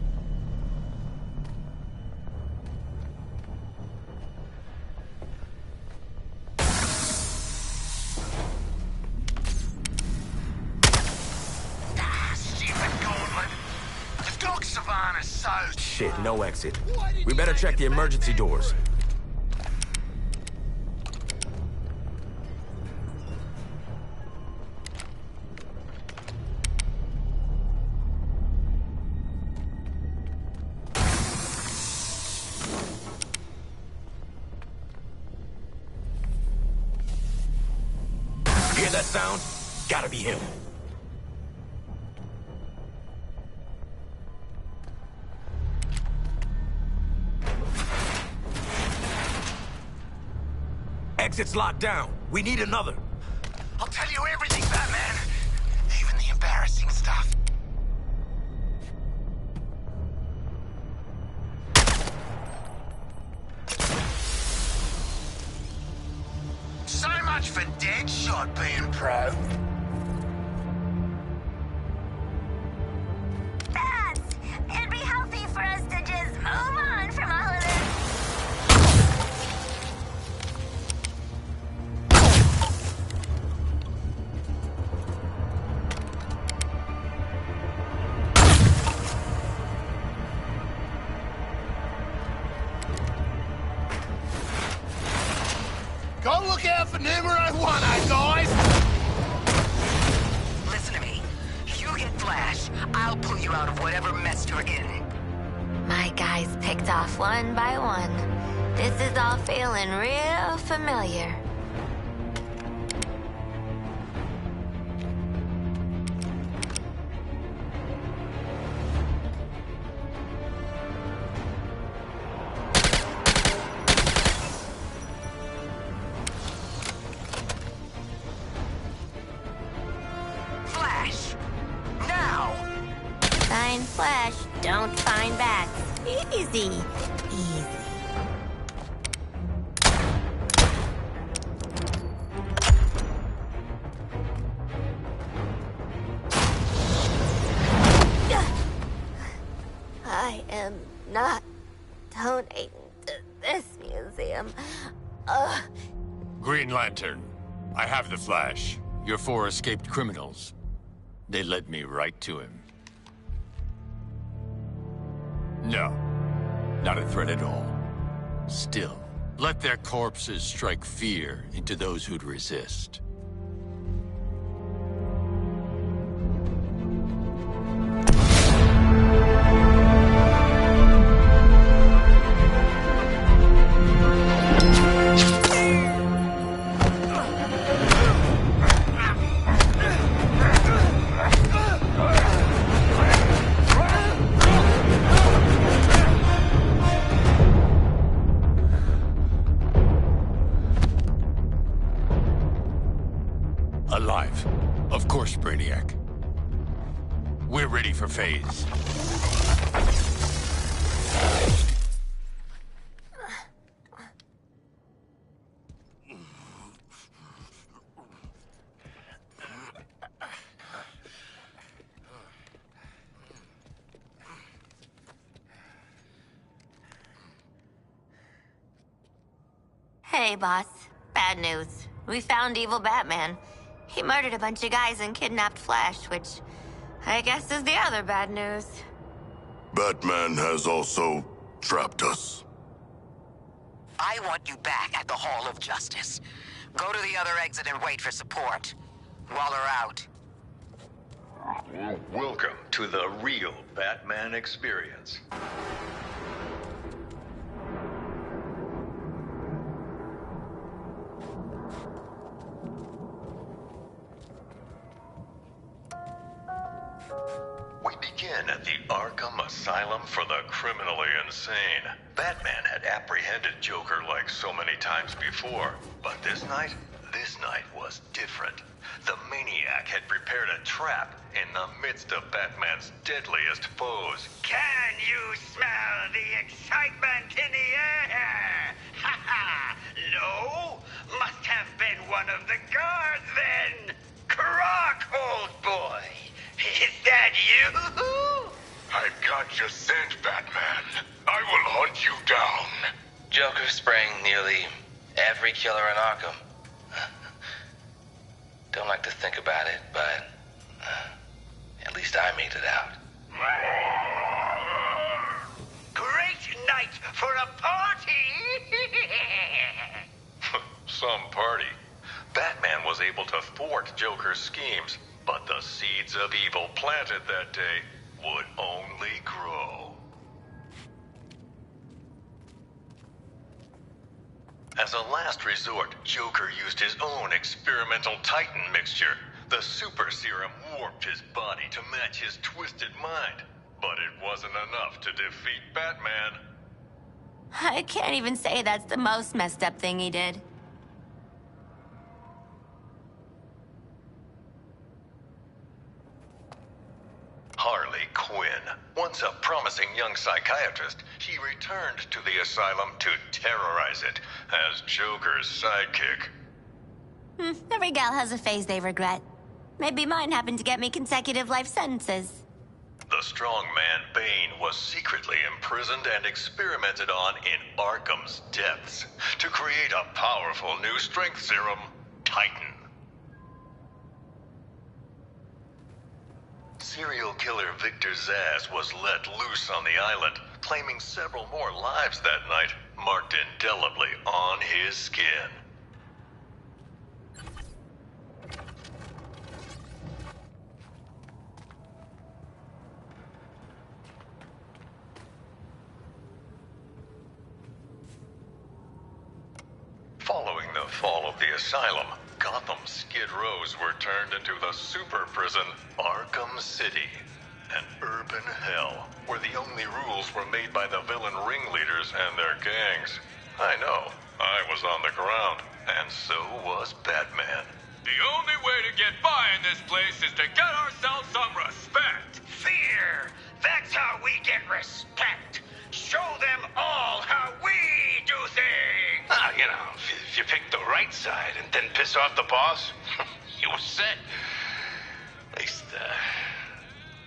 Shit, no exit. We better check the emergency doors. Hear that sound? Gotta be him. Exit's locked down. We need another. I'll tell you everything, Batman. Even the embarrassing stuff. So much for Deadshot being pro. Bats! It'd be healthy for us to just move on from all of this. Go look out for numero 1, guys! Listen to me. You get Flash, I'll pull you out of whatever mess you're in. My guys picked off one by one. This is all feeling real familiar. Flash! Now! Find Flash, don't find bats. Easy. Easy. I am not donating to this museum. Green Lantern, I have the Flash. Your 4 escaped criminals. They led me right to him. No, not a threat at all. Still, let their corpses strike fear into those who'd resist. Alive. Of course, Brainiac. We're ready for phase. Hey, boss. Bad news. We found evil Batman. He murdered a bunch of guys and kidnapped Flash, which I guess is the other bad news. Batman has also trapped us. I want you back at the Hall of Justice. Go to the other exit and wait for support. Waller out. Welcome to the real Batman experience. We begin at the Arkham Asylum for the criminally insane. Batman had apprehended Joker like so many times before, but this night was different. The maniac had prepared a trap in the midst of Batman's deadliest foes. Can you smell the excitement in the air? Ha ha! No? Must have been one of the guards then. Croc, old boy. Is that you? I've got your scent, Batman. I will hunt you down. Joker sprang nearly every killer in Arkham. Don't like to think about it, but at least I made it out. Great night for a party! Some party. Batman was able to thwart Joker's schemes, but the seeds of evil planted that day would only grow. As a last resort, Joker used his own experimental Titan mixture. The super serum warped his body to match his twisted mind. But it wasn't enough to defeat Batman. I can't even say that's the most messed up thing he did. Harley Quinn. Once a promising young psychiatrist, she returned to the asylum to terrorize it as Joker's sidekick. Every gal has a phase they regret. Maybe mine happened to get me consecutive life sentences. The strong man Bane was secretly imprisoned and experimented on in Arkham's depths to create a powerful new strength serum, Titan. Serial killer Victor Zsasz was let loose on the island, claiming several more lives that night, marked indelibly on his skin. Following the fall of the asylum, Gotham's Skid Rows were turned into the super prison, Arkham City. An urban hell, where the only rules were made by the villain ringleaders and their gangs. I know, I was on the ground, and so was Batman. The only way to get by in this place is to get ourselves some respect. Fear! That's how we get respect. Show them all how we do things! You know, if you pick the right side and then piss off the boss, you were set. At least,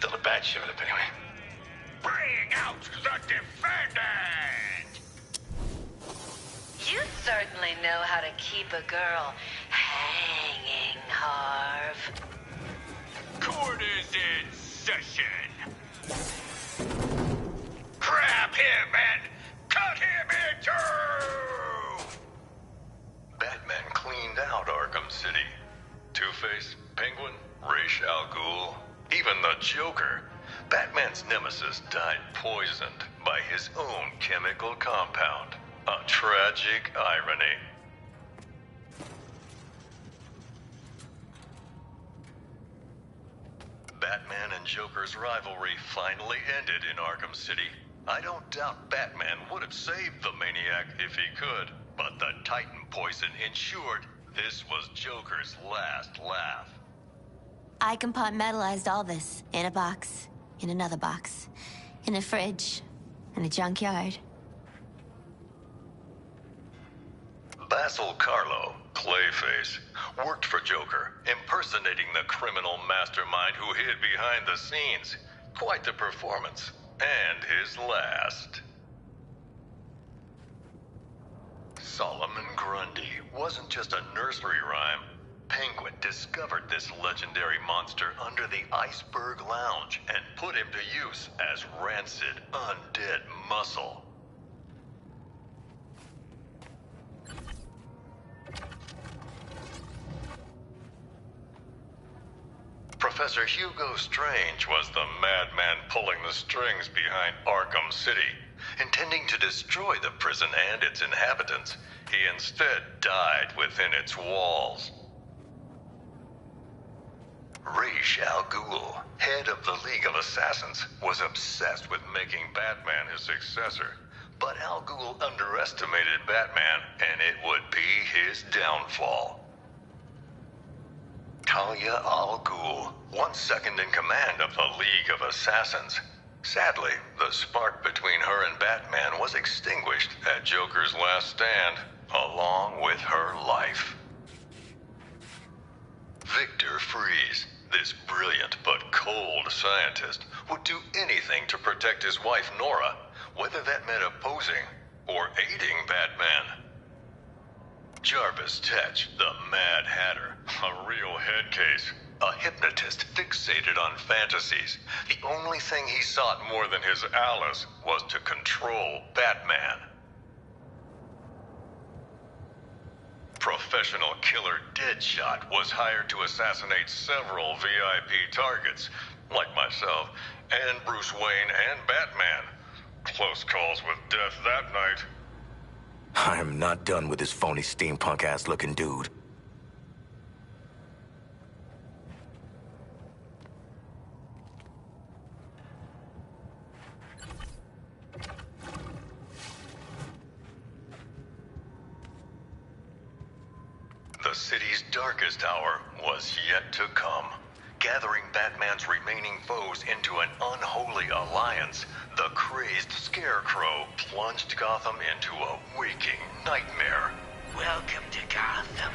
till the badge showed up anyway. Bring out the defendant! You certainly know how to keep a girl hanging, Harv. Court is in session. Grab him and cut him in two! Batman cleaned out Arkham City. Two-Face, Penguin, Ra's al Ghul, even the Joker. Batman's nemesis died poisoned by his own chemical compound. A tragic irony. Batman and Joker's rivalry finally ended in Arkham City. I don't doubt Batman would have saved the maniac if he could, but the Titan poison ensured this was Joker's last laugh. I compartmentalized all this in a box, in another box, in a fridge, in a junkyard. Basil Carlo, Clayface, worked for Joker, impersonating the criminal mastermind who hid behind the scenes. Quite the performance. And his last. Solomon Grundy wasn't just a nursery rhyme. Penguin discovered this legendary monster under the Iceberg Lounge and put him to use as rancid, undead muscle. Professor Hugo Strange was the madman pulling the strings behind Arkham City. Intending to destroy the prison and its inhabitants, he instead died within its walls. Ra's al Ghul, head of the League of Assassins, was obsessed with making Batman his successor. But Al Ghul underestimated Batman, and it would be his downfall. Talia al Ghul, once second in command of the League of Assassins. Sadly, the spark between her and Batman was extinguished at Joker's last stand, along with her life. Victor Freeze, this brilliant but cold scientist, would do anything to protect his wife Nora, whether that meant opposing or aiding Batman. Jarvis Tetch, the Mad Hatter, a real head case, a hypnotist fixated on fantasies. The only thing he sought more than his Alice was to control Batman. Professional killer Deadshot was hired to assassinate several VIP targets, like myself, and Bruce Wayne and Batman. Close calls with death that night. I am not done with this phony steampunk-ass looking dude. The city's darkest hour was yet to come. Gathering Batman's remaining foes into an unholy alliance, the crazed Scarecrow plunged Gotham into a waking nightmare. Welcome to Gotham,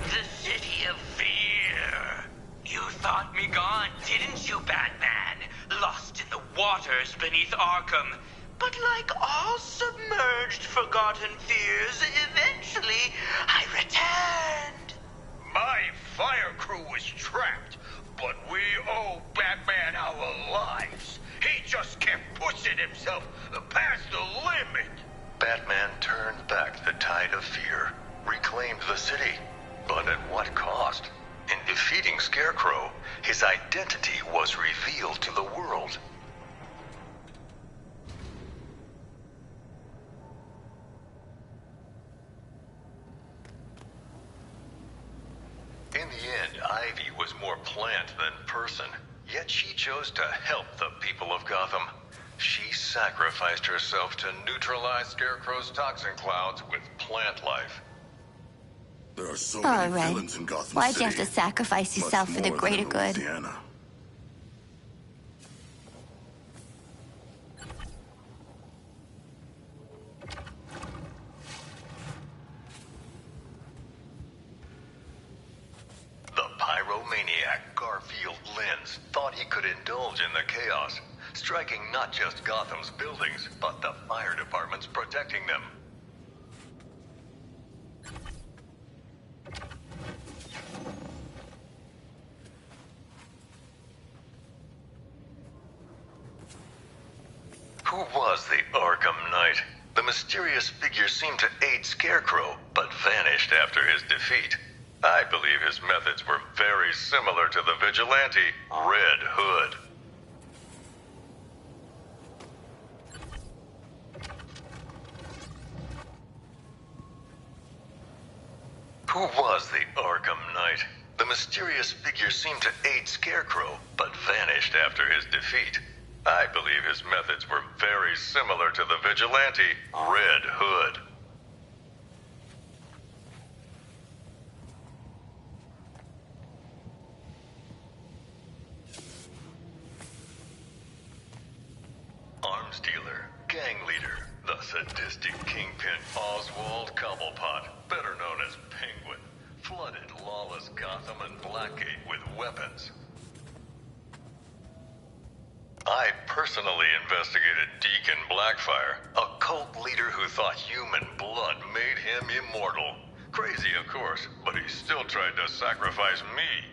the city of fear. You thought me gone, didn't you, Batman? Lost in the waters beneath Arkham. But like all submerged, forgotten fears, eventually I returned. My fire crew was trapped, but we owe Batman our lives. He just kept pushing himself past the limit. Batman turned back the tide of fear, reclaimed the city, but at what cost? In defeating Scarecrow, his identity was revealed to the world. In the end, Ivy was more plant than person, yet she chose to help the people of Gotham. She sacrificed herself to neutralize Scarecrow's toxin clouds with plant life. There are so All many right. villains in Gotham Why'd City. you have to sacrifice yourself Much for the more greater than in good? Louisiana. The pyromaniac Garfield Lynns thought he could indulge in the chaos, striking not just Gotham's buildings, but the fire departments protecting them. Who was the Arkham Knight? The mysterious figure seemed to aid Scarecrow, but vanished after his defeat. I believe his methods were very similar to the vigilante Red Hood. Who was the Arkham Knight? The mysterious figure seemed to aid Scarecrow, but vanished after his defeat. I believe his methods were very similar to the vigilante Red Hood. Arms dealer, gang leader, the sadistic kingpin Oswald Cobblepot, better known as Penguin, flooded lawless Gotham and Blackgate with weapons. I personally investigated Deacon Blackfire, a cult leader who thought human blood made him immortal. Crazy, of course, but he still tried to sacrifice me.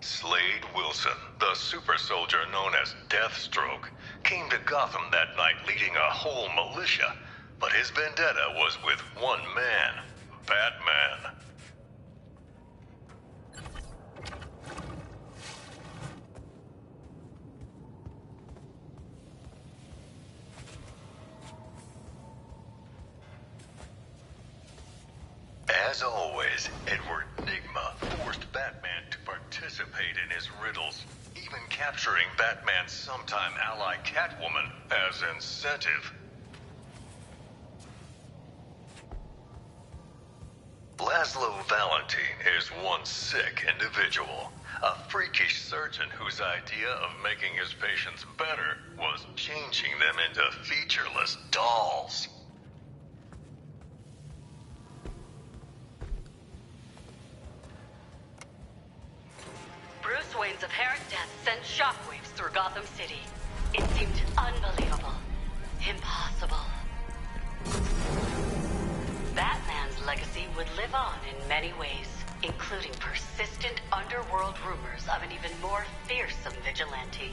Slade Wilson, the super soldier known as Deathstroke, came to Gotham that night leading a whole militia. But his vendetta was with one man, Batman. As always, Edward Nygma forced Batman to participate in his riddles, even capturing Batman's sometime ally Catwoman as incentive. Laszlo Valentine is one sick individual, a freakish surgeon whose idea of making his patients better was changing them into featureless dolls. Bruce Wayne's apparent death sent shockwaves through Gotham City. It seemed unbelievable. Impossible. Batman's legacy would live on in many ways, including persistent underworld rumors of an even more fearsome vigilante.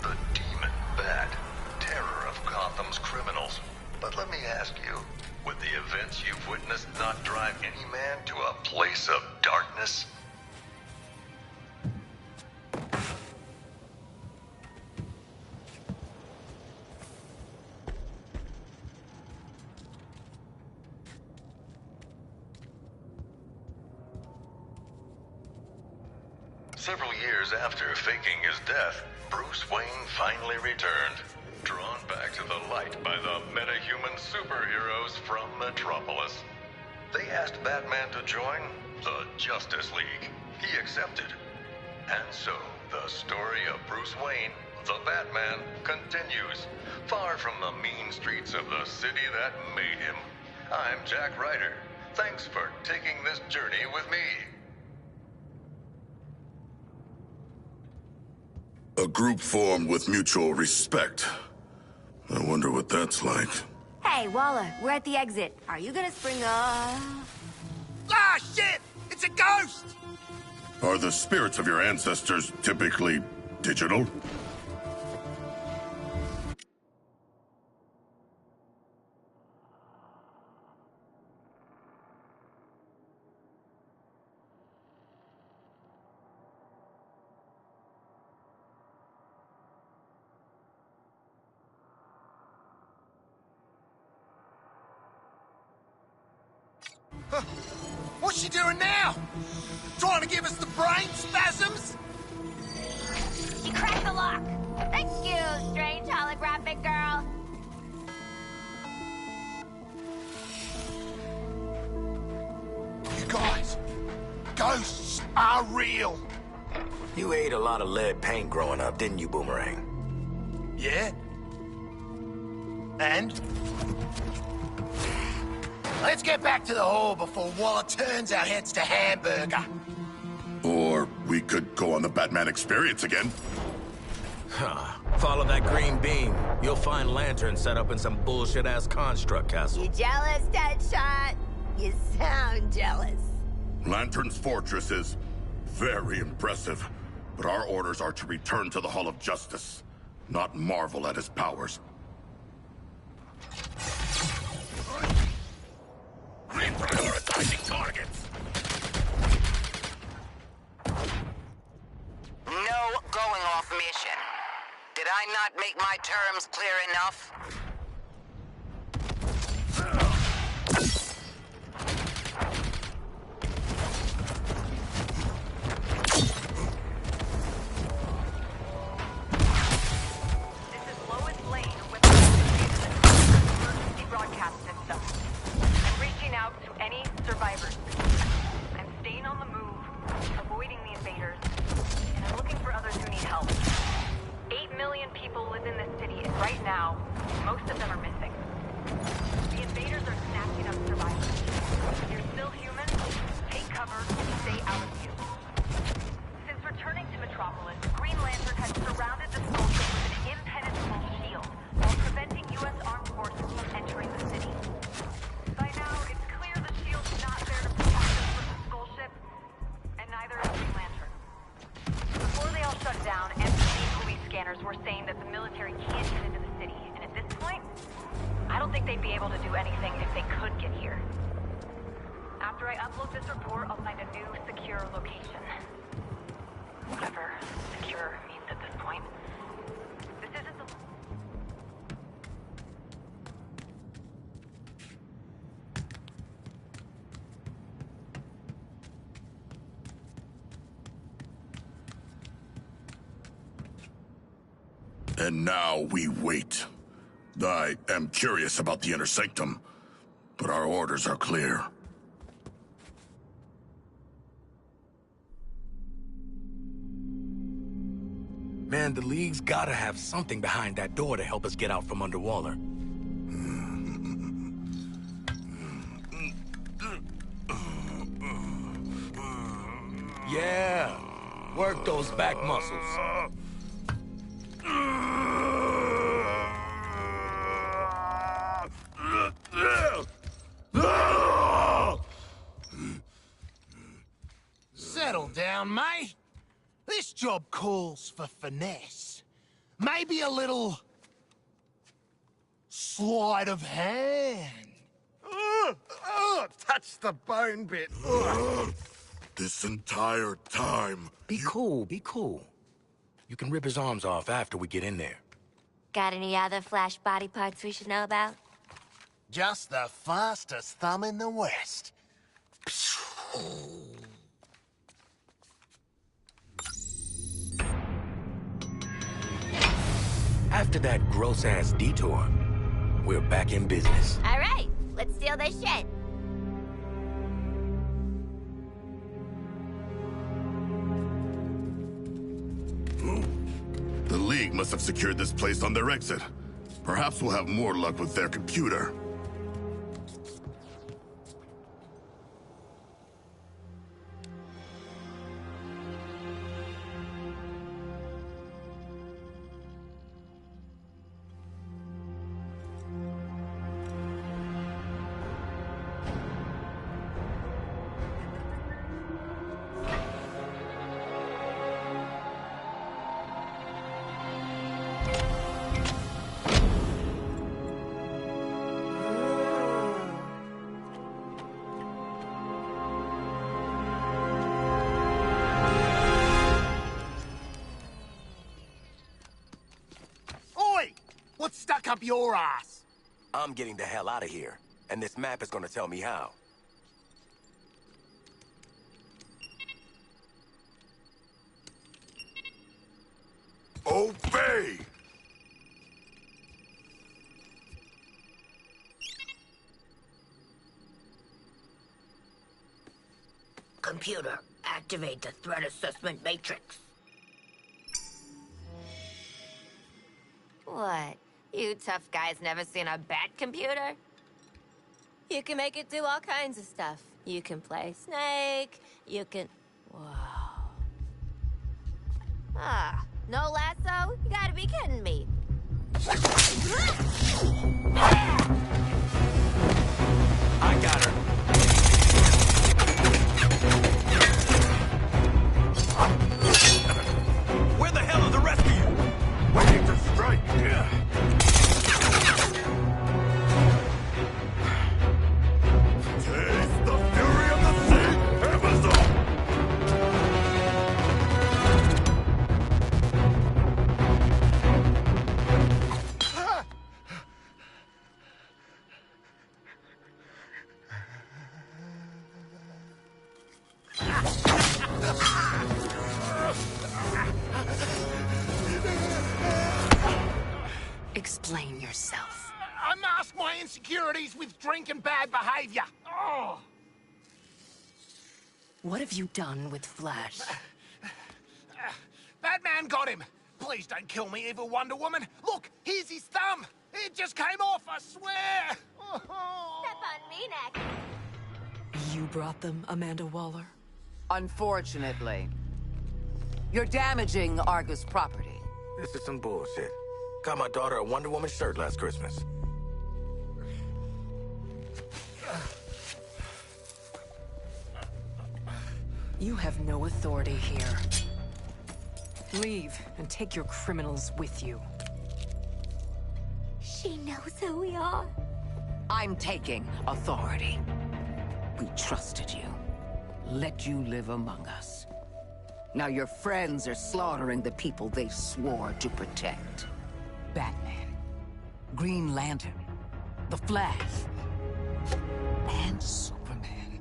The Demon Bat, terror of Gotham's criminals. But let me ask you, would the events you've witnessed not drive any man to a place of darkness? Several years after faking his death, Bruce Wayne finally returned, drawn back to the light by the metahuman superheroes from Metropolis. They asked Batman to join the Justice League. He accepted. And so, the story of Bruce Wayne, the Batman, continues, far from the mean streets of the city that made him. I'm Jack Ryder. Thanks for taking this journey with me. A group formed with mutual respect. I wonder what that's like. Hey, Waller, we're at the exit. Are you gonna spring Ah, shit! It's a ghost! Are the spirits of your ancestors typically digital? What's she doing now? Trying to give us the brain spasms? Crack the lock! Thank you, strange holographic girl. You guys, ghosts are real. You ate a lot of lead paint growing up, didn't you, Boomerang? Yeah? And? Let's get back to the hall before Waller turns our heads to hamburger. Or we could go on the Batman experience again. Huh. Follow that green beam. You'll find lanterns set up in some bullshit-ass construct castle. You jealous, Deadshot? You sound jealous. Lantern's fortress is very impressive, but our orders are to return to the Hall of Justice, not marvel at his powers. Reprioritizing targets! No going off mission. Did I not make my terms clear enough? Emergency broadcast system. I'm reaching out to any survivors. I'm staying on the move, avoiding the invaders, and I'm looking for others who need help. 8 million people live in this city, and right now, most of them are missing. The invaders are snatching up survivors. If you're still human, take cover and stay out of view. Since returning to Metropolis, Green Lantern has surrounded the Skull Ship with an impenetrable shield while preventing U.S. armed forces from entering the city. By now, it's clear the shield's not there to protect us from the Skull Ship, and neither is Green Lantern. Before they all shut down, MPD police scanners were saying that the military can't get into the city, and at this point, I don't think they'd be able to do anything if they could get here. After I upload this report, I'll find a new secure location. Whatever secure means at this point. This isn't the... And now we wait. I am curious about the Inner Sanctum, but our orders are clear. Man, the League's gotta have something behind that door to help us get out from under Waller. Yeah, work those back muscles. Settle down, mate. This job calls for finesse. Maybe a little... sleight of hand. Touch the bone bit. This entire time... Be cool, be cool. You can rip his arms off after we get in there. Got any other Flash body parts we should know about? Just the fastest thumb in the West. After that gross-ass detour, we're back in business. All right, let's steal this shit. The League must have secured this place on their exit. Perhaps we'll have more luck with their computer. What's stuck up your ass? I'm getting the hell out of here, and this map is gonna tell me how. Obey! Computer, activate the threat assessment matrix. What? You tough guys never seen a bat computer? You can make it do all kinds of stuff. You can play Snake, you can... Whoa. Ah, no lasso? You gotta be kidding me. I got her. Where the hell are the rest of you? Waiting to strike! Taste the fury of the sea, Amazon! Explain yourself. I mask my insecurities with drink and bad behavior. Oh. What have you done with Flash? Batman got him. Please don't kill me, evil Wonder Woman. Look, here's his thumb. It just came off, I swear. Step on me next. You brought them, Amanda Waller? Unfortunately. You're damaging Argus property. This is some bullshit. Got my daughter a Wonder Woman shirt last Christmas. You have no authority here. Leave and take your criminals with you. She knows who we are. I'm taking authority. We trusted you. Let you live among us. Now your friends are slaughtering the people they swore to protect. Batman, Green Lantern, The Flash, and Superman.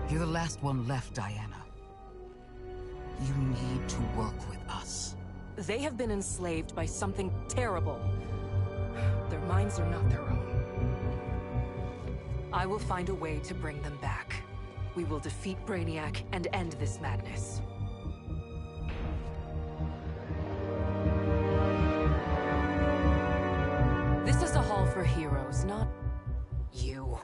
You're the last one left, Diana. You need to work with us. They have been enslaved by something terrible. Their minds are not their own. I will find a way to bring them back. We will defeat Brainiac and end this madness. This is a hall for heroes, not you.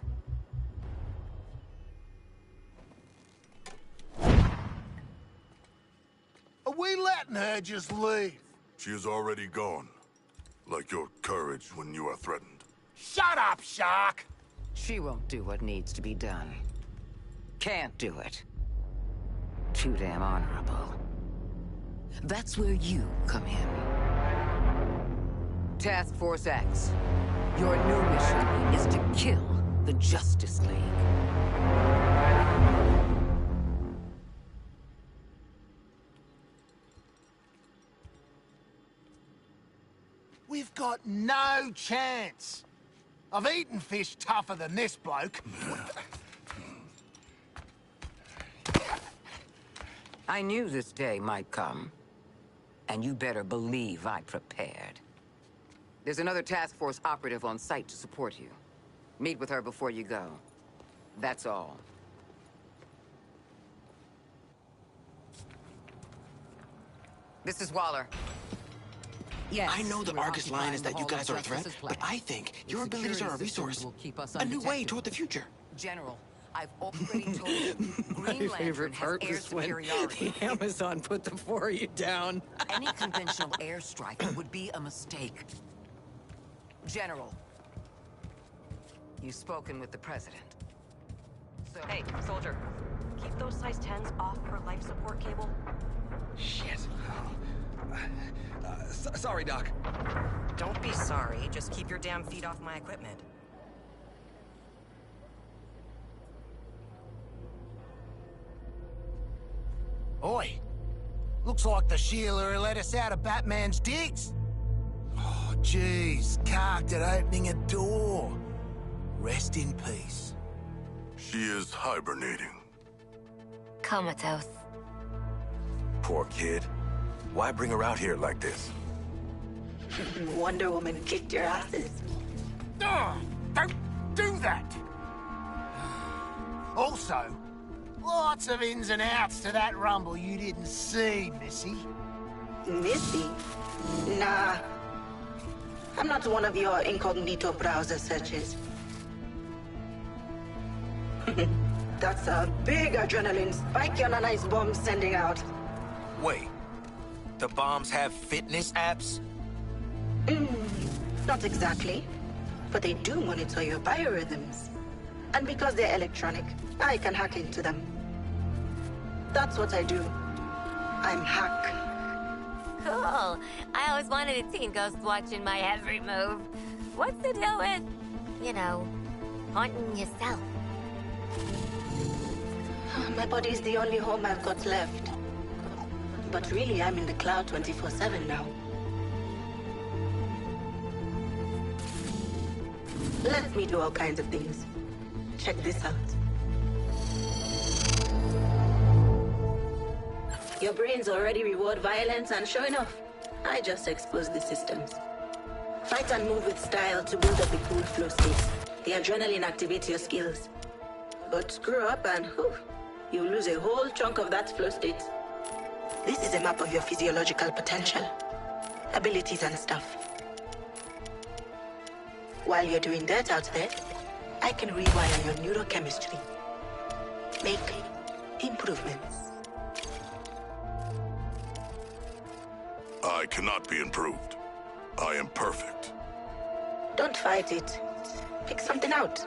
Are we letting her just leave? She is already gone. Like your courage when you are threatened. Shut up, Shark! She won't do what needs to be done. Can't do it. Too damn honorable. That's where you come in. Task Force X. Your new mission is to kill the Justice League. We've got no chance. I've eaten fish tougher than this bloke. I knew this day might come. And you better believe I prepared. There's another task force operative on site to support you. Meet with her before you go. That's all. This is Waller. Yes, I know the Argus line is that you guys are a threat, but I think your abilities are a resource. A new way toward the future. General, I've already told you. Green My favorite part air was when superiority. the Amazon put the 4 of you down. Any conventional airstrike would be a mistake. General, you've spoken with the President. So Hey, soldier. Keep those size 10s off her life support cable. Shit. Sorry, Doc. Don't be sorry. Just keep your damn feet off my equipment. Oi. Looks like the Sheila let us out of Batman's digs. Oh, jeez. Carked at opening a door. Rest in peace. She is hibernating. Comatose. Poor kid. Why bring her out here like this? Wonder Woman kicked your asses. Don't do that! Also, lots of ins and outs to that rumble you didn't see, Missy. Missy? Nah. I'm not one of your incognito browser searches. That's a big adrenaline spike your nice bomb sending out. Wait. The bombs have fitness apps? Not exactly. But they do monitor your biorhythms. And because they're electronic, I can hack into them. That's what I do. I'm hack. Cool. I always wanted a teen ghost watching my every move. What's the deal with, you know, haunting yourself? My body's the only home I've got left. But really, I'm in the cloud 24/7 now. Let me do all kinds of things. Check this out. Your brains already reward violence, and sure enough, I just exposed the systems. Fight and move with style to build up the cool flow states. The adrenaline activates your skills. But screw up and whew, you lose a whole chunk of that flow state. This is a map of your physiological potential, abilities and stuff. While you're doing that out there, I can rewire your neurochemistry. Make improvements. I cannot be improved. I am perfect. Don't fight it. Pick something out.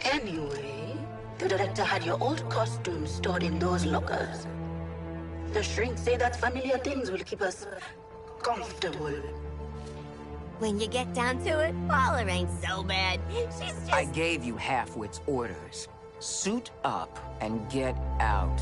Anyway, the director had your old costume stored in those lockers. The shrinks say that familiar things will keep us comfortable. When you get down to it, Waller ain't so bad. She's just... I gave you Halfwit's orders. Suit up and get out.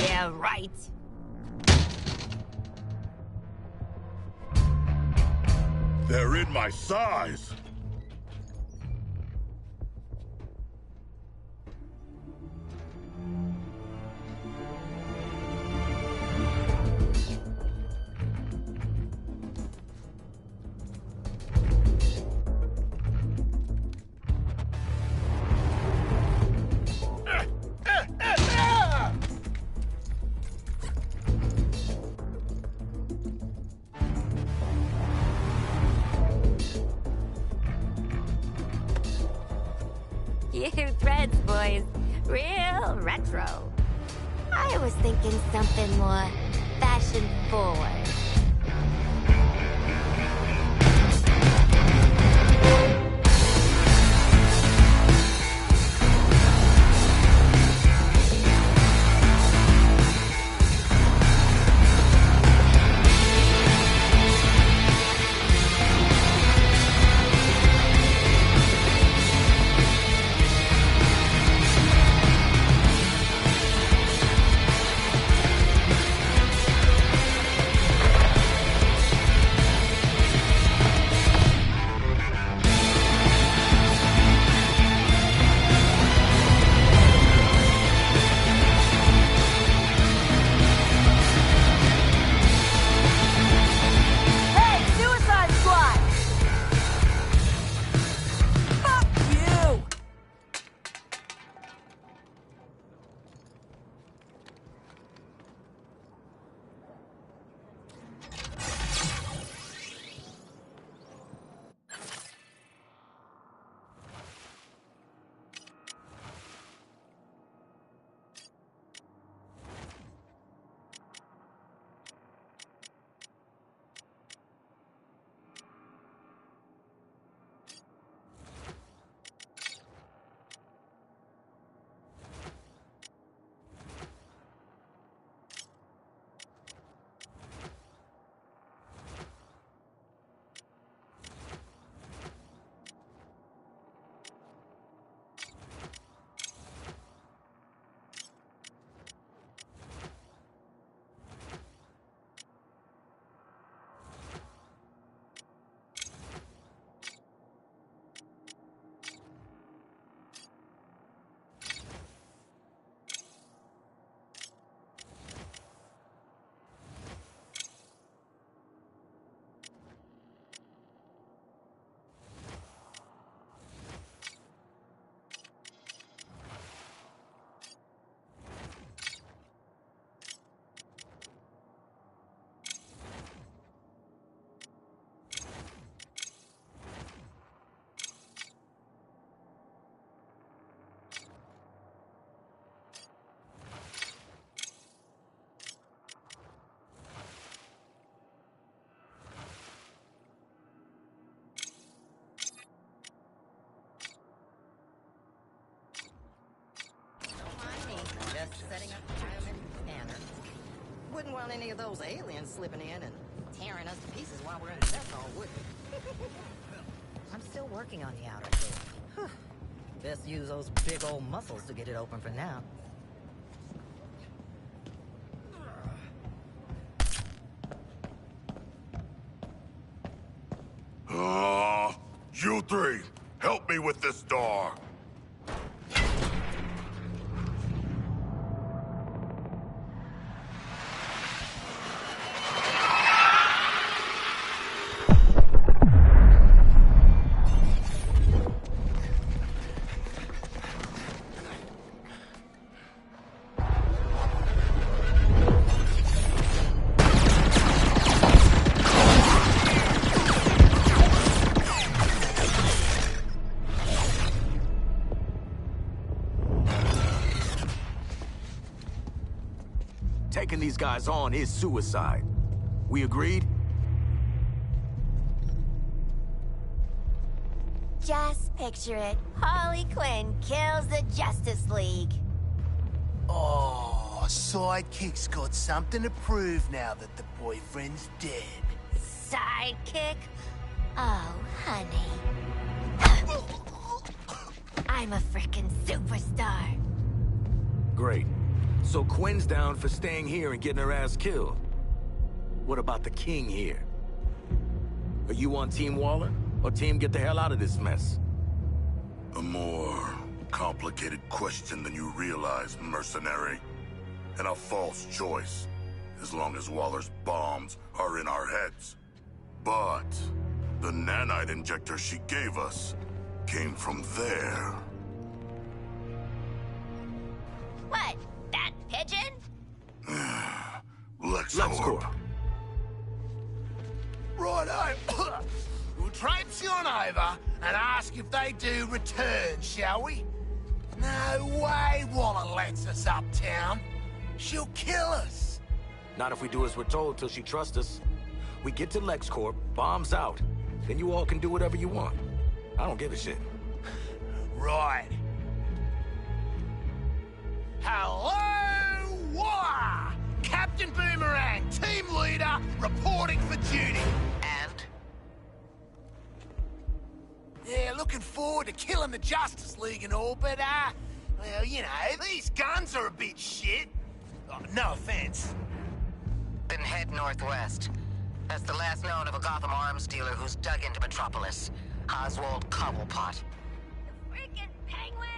Yeah, right. They're in my size! You threads, boys. Real retro. I was thinking something more fashion forward. want any of those aliens slipping in and tearing us to pieces while we're in the death hole, would we? I'm still working on the outer door. Best use those big old muscles to get it open for now. You three, help me with this door. Taking these guys on is suicide. We agreed? Just picture it. Harley Quinn kills the Justice League. Oh, Sidekick's got something to prove now that the boyfriend's dead. Sidekick? Oh, honey. I'm a frickin' superstar. Great. So Quinn's down for staying here and getting her ass killed. What about the king here? Are you on Team Waller, or Team get the hell out of this mess? A more complicated question than you realize, mercenary. And a false choice, as long as Waller's bombs are in our heads. But the nanite injector she gave us came from there. What? That pigeon? LexCorp. Righto. We'll traipse on over and ask if they do return, shall we? No way Waller lets us uptown. She'll kill us. Not if we do as we're told till she trusts us. We get to LexCorp, bombs out. Then you all can do whatever you want. I don't give a shit. Right. Hello, Waller! Captain Boomerang, team leader, reporting for duty. And? Yeah, looking forward to killing the Justice League and all, but, well, you know, these guns are a bit shit. Oh, no offense. Then head northwest. That's the last known of a Gotham arms dealer who's dug into Metropolis. Oswald Cobblepot. Freaking penguin!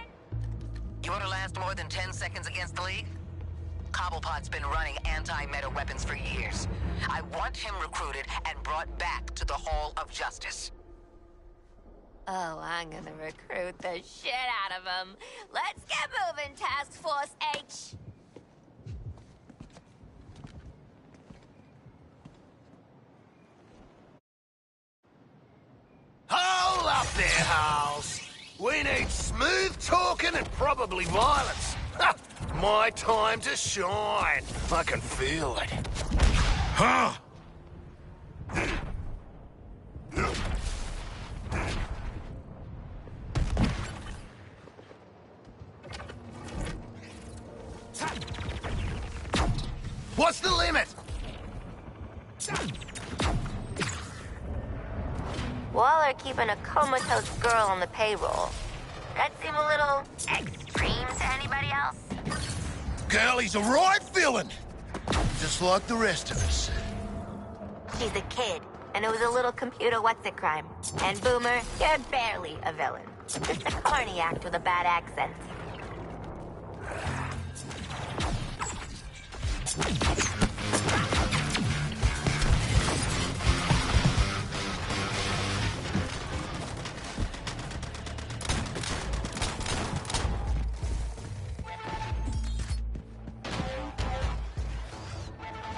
You want to last more than 10 seconds against the League? Cobblepot's been running anti-meta weapons for years. I want him recruited and brought back to the Hall of Justice. Oh, I'm gonna recruit the shit out of him. Let's get moving, Task Force H! Hold up there, Howls. We need smooth talking and probably violence. Ha! My time to shine. I can feel it. Huh? What's the limit? Waller keeping a comatose girl on the payroll. That seem a little extreme to anybody else? Girlie's a right villain. Just like the rest of us. She's a kid, and it was a little computer what's-it-crime. And Boomer, you're barely a villain. Just a carny act with a bad accent.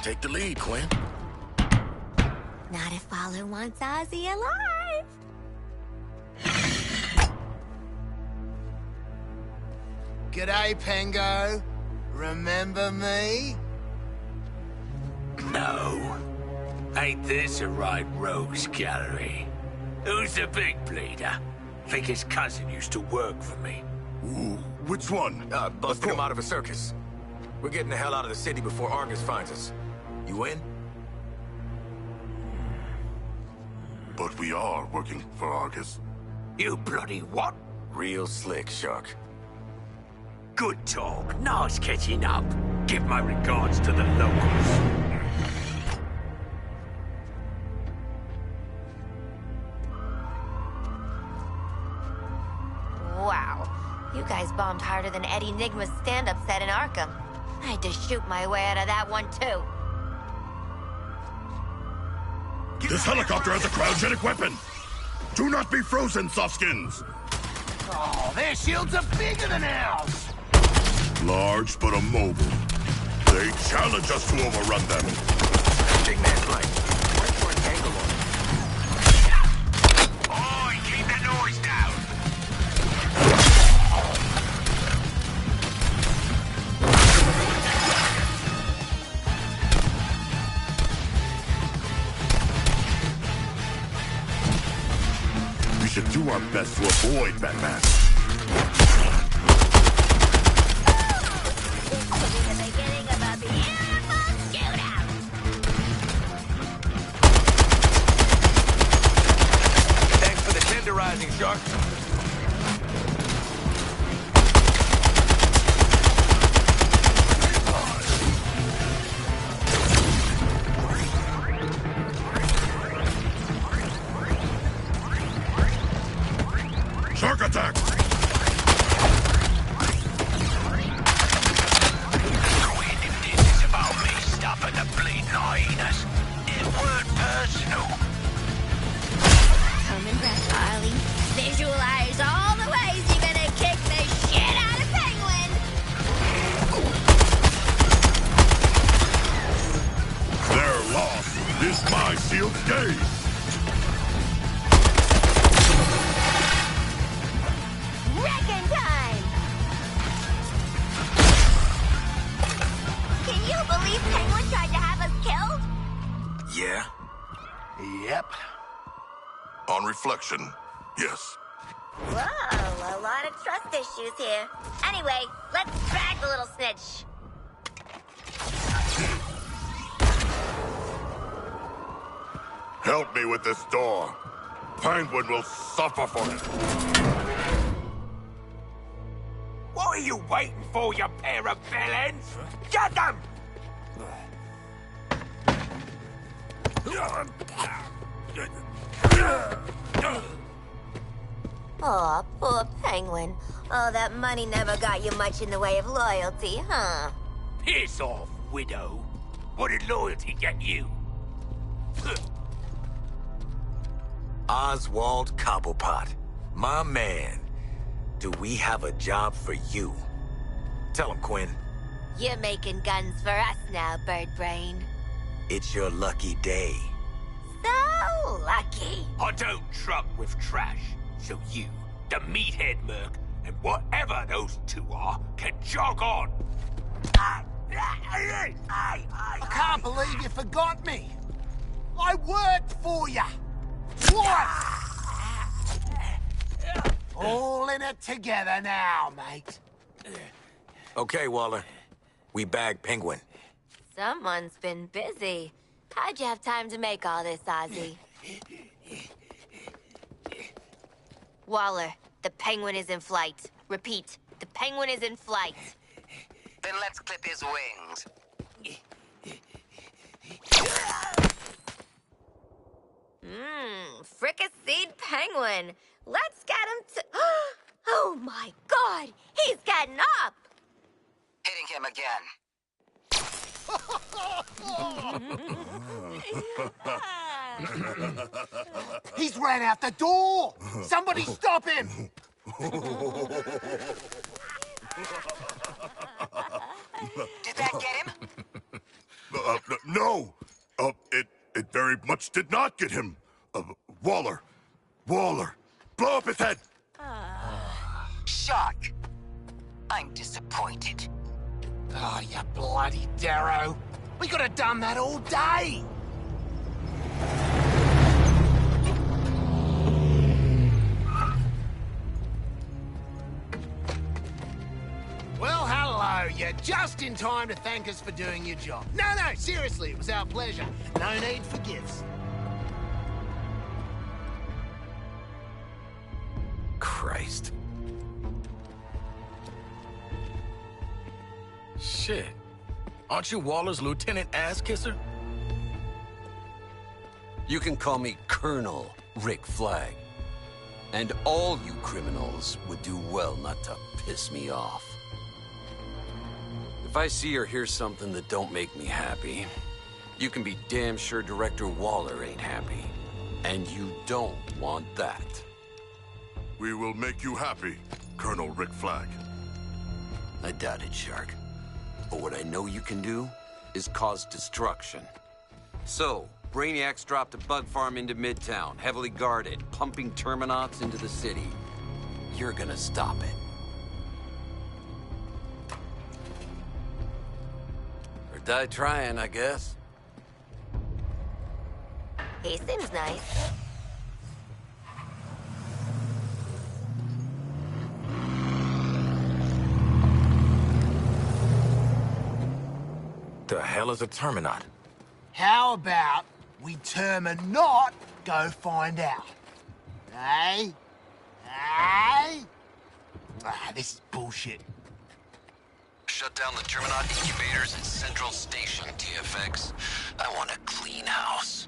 Take the lead, Quinn. Not if Waller wants Ozzy alive. G'day, Pengo. Remember me? No. Ain't this a right rogues gallery? Who's the big bleeder? Think his cousin used to work for me. Ooh, which one? Busted him out of a circus. We're getting the hell out of the city before Argus finds us. You in? But we are working for Argus. You bloody what? Real slick, Shark. Good talk. Nice catching up. Give my regards to the locals. Wow. You guys bombed harder than Eddie Nigma's stand-up set in Arkham. I had to shoot my way out of that one, too. This helicopter has a cryogenic weapon! Do not be frozen, softskins! Oh, their shields are bigger than ours! Large but immobile. They challenge us to overrun them. Big man's right. Right for an angle on Oi, keep the noise down! We should do our best to avoid Batman. Thanks for the tenderizing, Shark. Shark attack! This is about me stopping the bleeding hyenas. It weren't personal. Come and breath, Harley. Visualize all the ways you're gonna kick the shit out of Penguin! Their loss is my sealed gaze. Wrecking time! Can you believe Penguin tried to have us killed? Yeah? Yep. On reflection, yes. Whoa, a lot of trust issues here. Anyway, let's drag the little snitch. Help me with this door. Penguin will suffer for it. What are you waiting for, you pair of villains? Get them! Aw, poor Penguin. Oh, that money never got you much in the way of loyalty, huh? Piss off, widow. What did loyalty get you? Oswald Cobblepot. My man. Do we have a job for you? Tell him, Quinn. You're making guns for us now, Bird Brain. It's your lucky day. So lucky. I don't truck with trash, so you, the meathead merc, and whatever those two are, can jog on. I can't believe you forgot me. I worked for you. Twice. All in it together now, mate. Okay, Waller. We bagged Penguin. Someone's been busy. How'd you have time to make all this, Ozzy? Waller, the Penguin is in flight. Repeat, the Penguin is in flight. Then let's clip his wings. Fricasseed Penguin. Let's get him to... Oh my God, he's getting up. Hitting him again. He's ran out the door. Somebody stop him. Did that get him? No! It very much did not get him. Waller! Blow up his head! Shark! I'm disappointed. Oh, you bloody Darrow. We could have done that all day. Well, hello, you You're just in time to thank us for doing your job. No, seriously, it was our pleasure. No need for gifts. Christ. Shit. Aren't you Waller's lieutenant ass-kisser? You can call me Colonel Rick Flag. And all you criminals would do well not to piss me off. If I see or hear something that don't make me happy, you can be damn sure Director Waller ain't happy. And you don't want that. We will make you happy, Colonel Rick Flag. I doubt it, Shark. But what I know you can do is cause destruction. So, Brainiac's dropped a bug farm into Midtown, heavily guarded, pumping Terminauts into the city. You're gonna stop it. Or die trying, I guess. He seems nice. The hell is a Terminaut? How about we Terminaut go find out? Eh? This is bullshit. Shut down the Terminaut incubators at Central Station, TFX. I want a clean house.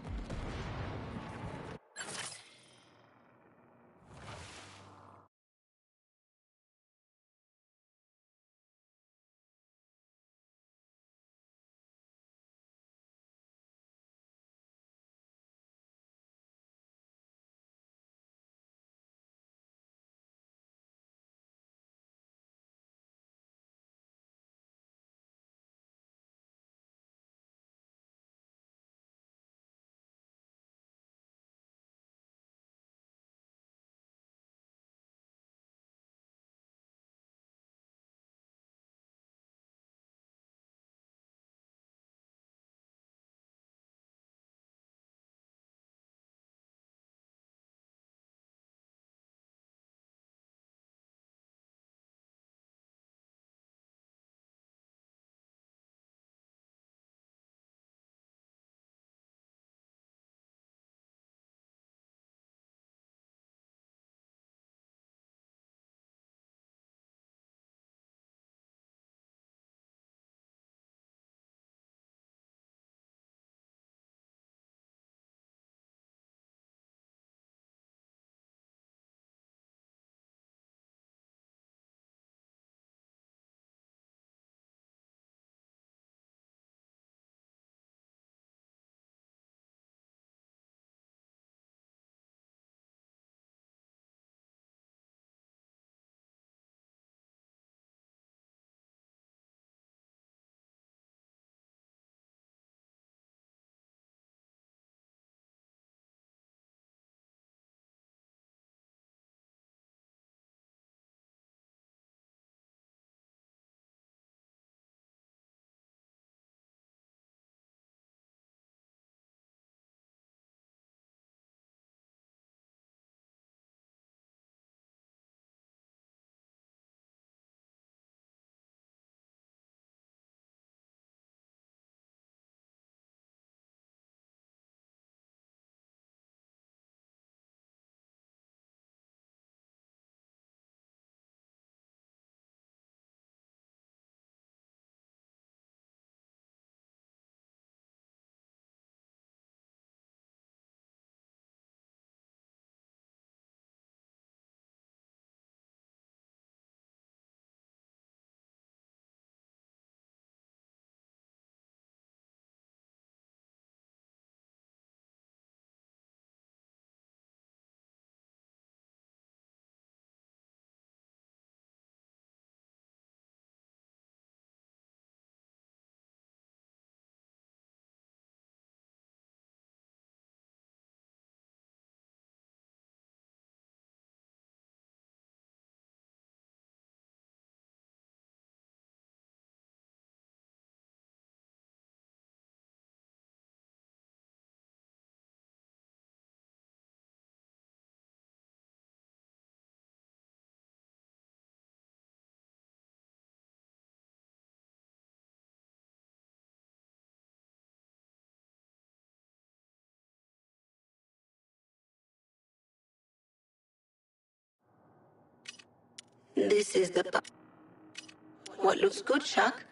This is the What looks good, Shark?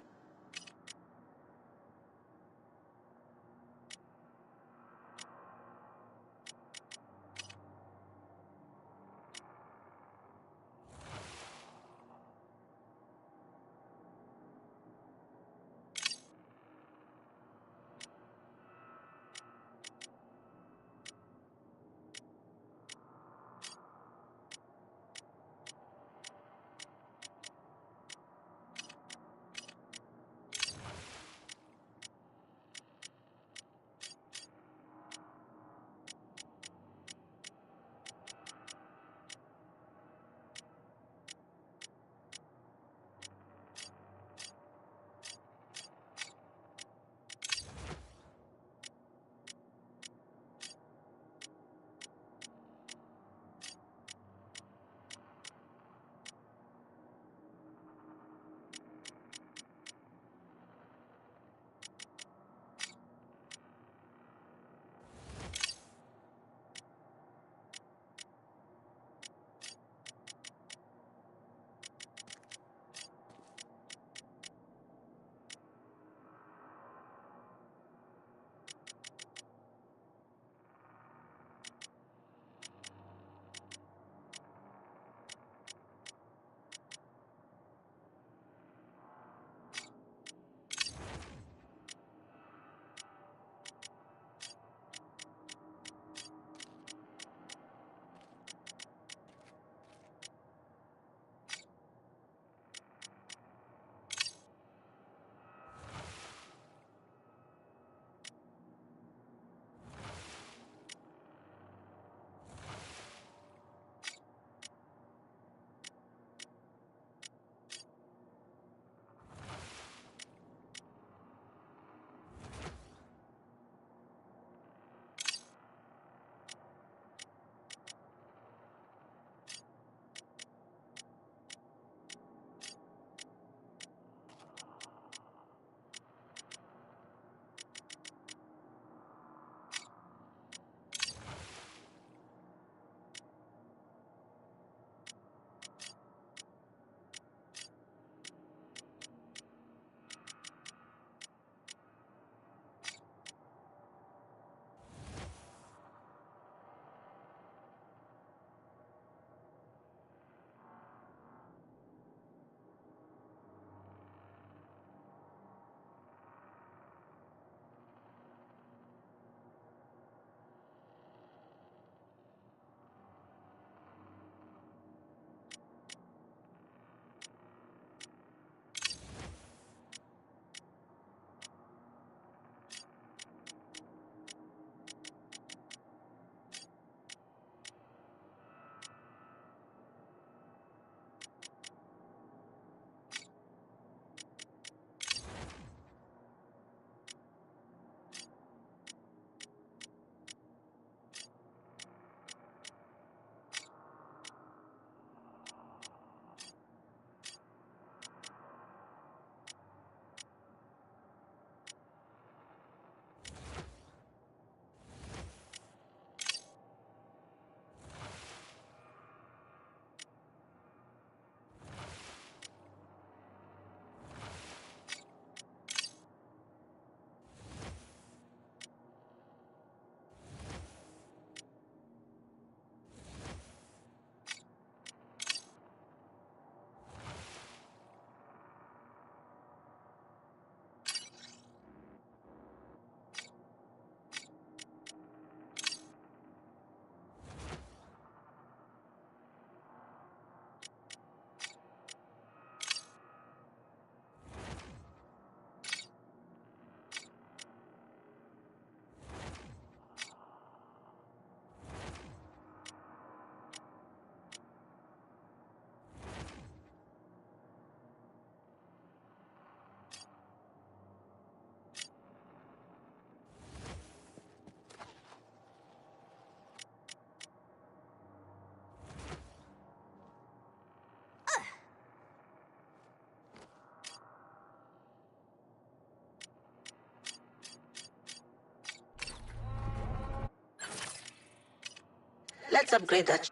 Let's upgrade that.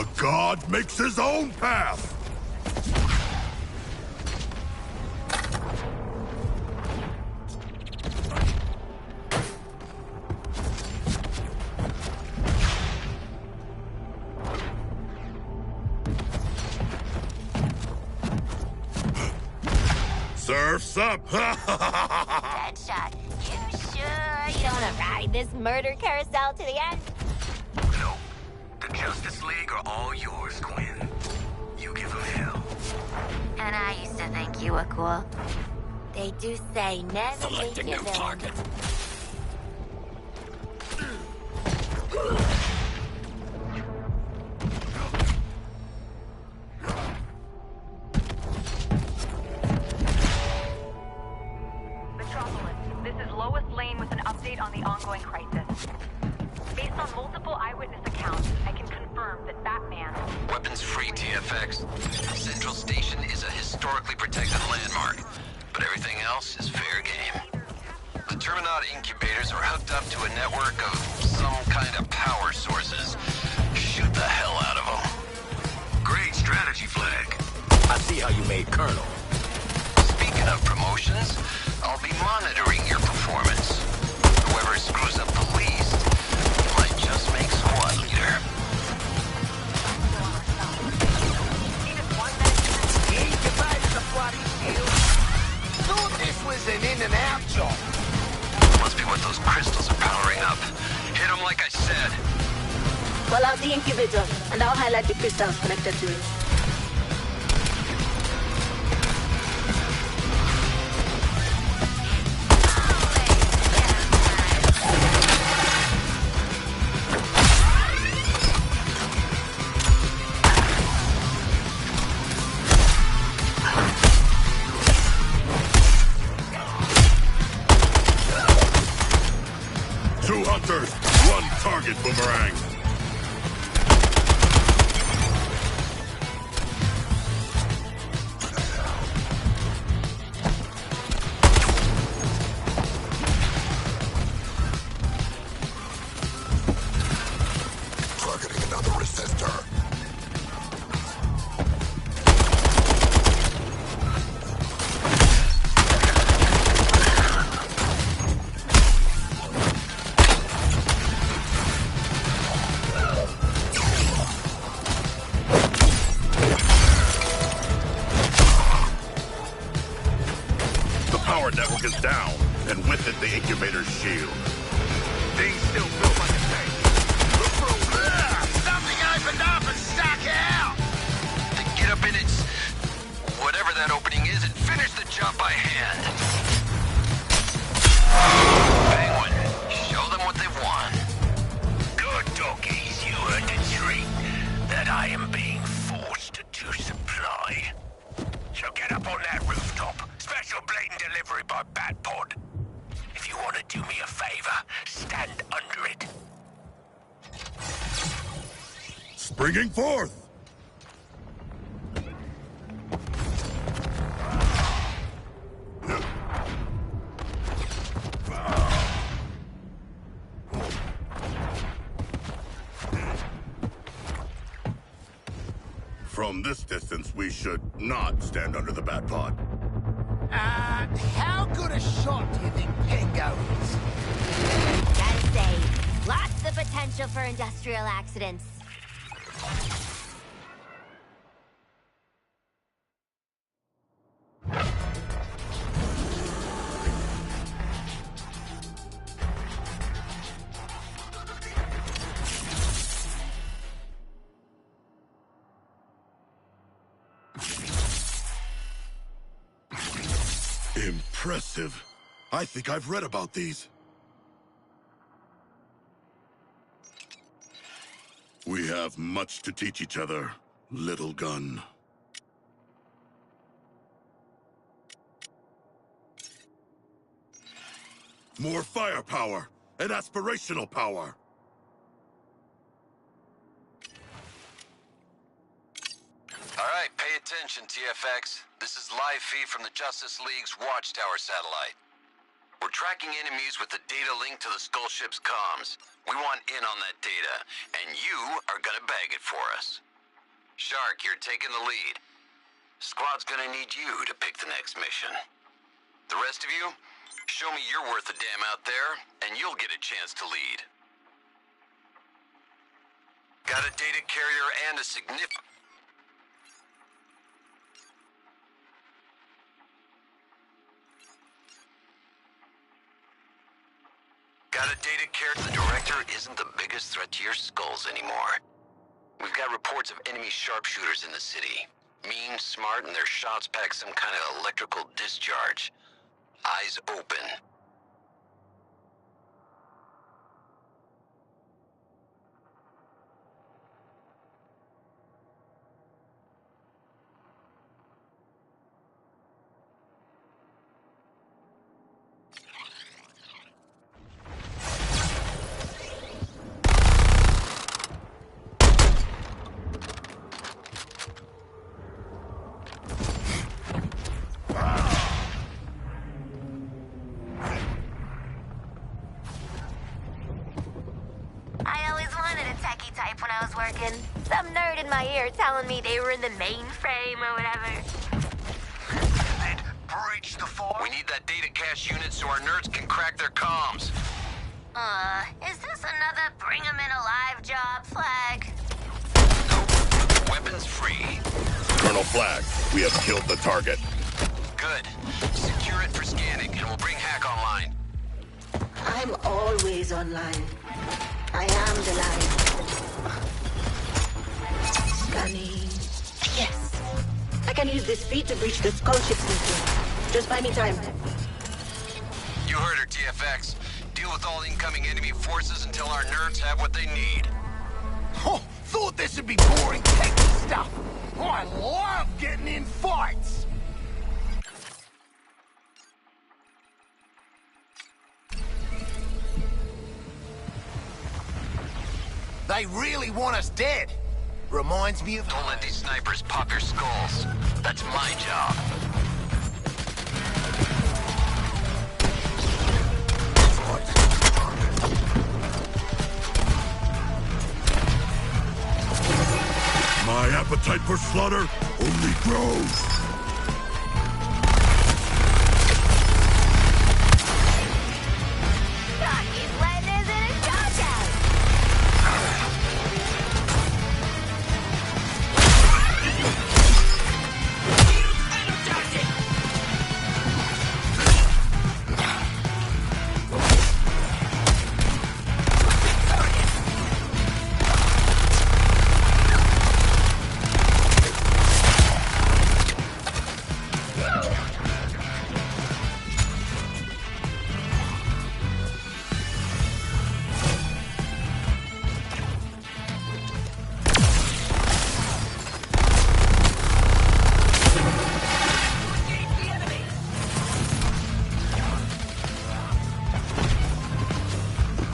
A god makes his own path! Surf's up! Deadshot, you sure you don't want to ride this murder carousel to the end? No. The Justice League are all yours, Quinn. You give them hell. And I used to think you were cool. They do say never meet your villain. Metropolis, this is Lois Lane with an update on the ongoing crisis. Based on multiple eyewitness accounts, I can confirm that Batman... Weapons-free TFX. Central Station is a historically protected landmark, but everything else is fair game. The Terminaut incubators are hooked up to a network of some kind of power sources. Shoot the hell out of them. Great strategy, Flag. I see how you made Colonel. Speaking of promotions, I'll be monitoring your performance. Whoever screws up the least might just make squad leader. Thought this was an in-and-out job. Must be what those crystals are powering up. Hit them like I said. Call out the incubator, and I'll highlight the crystals connected to it. Two hunters, one target boomerang. Targeting another resistor. The power network is down, and with it, the incubator's shield. Things still feel like a tank. Look for Something opened up and stuck out! Then get up in its... whatever that opening is and finish the job by hand. Penguin, show them what they want. Good doggies, you earned a treat that I am being forced to supply. So get up on that rooftop. Special blatant delivery by Batpod. If you want to do me a favor, stand under it. springing forth. From this distance, we should not stand under the bat pod. How good a shot do you think Pengo is? Gotta say, lots of potential for industrial accidents. Impressive. I think I've read about these. We have much to teach each other, little gun. More firepower and aspirational power. All right, pay attention, TFX. This is live feed from the Justice League's Watchtower satellite. We're tracking enemies with the data link to the Skull Ship's comms. We want in on that data, and you are gonna bag it for us. Shark, you're taking the lead. Squad's gonna need you to pick the next mission. The rest of you, show me you're worth a damn out there, and you'll get a chance to lead. Got a data carrier and a significant... Got a data carrier. The director isn't the biggest threat to your skulls anymore. We've got reports of enemy sharpshooters in the city. Mean, smart, and their shots pack some kind of electrical discharge. Eyes open. When I was working. Some nerd in my ear telling me they were in the mainframe or whatever. They'd breached the fort. We need that data cache unit so our nerds can crack their comms. Is this another bring 'em in alive job, Flag? Nope. Weapons free. Colonel Flag, we have killed the target. Good. Secure it for scanning and we'll bring Hack online. I'm always online. I am the line. Scanning. Yes. I can use this feed to breach the skull ship system. Just buy me time. You heard her, TFX. Deal with all incoming enemy forces until our nerds have what they need. Oh, thought this would be boring techie stuff. I love getting in fights. They really want us dead. Reminds me of... Don't let these snipers pop your skulls. That's my job. My appetite for slaughter only grows.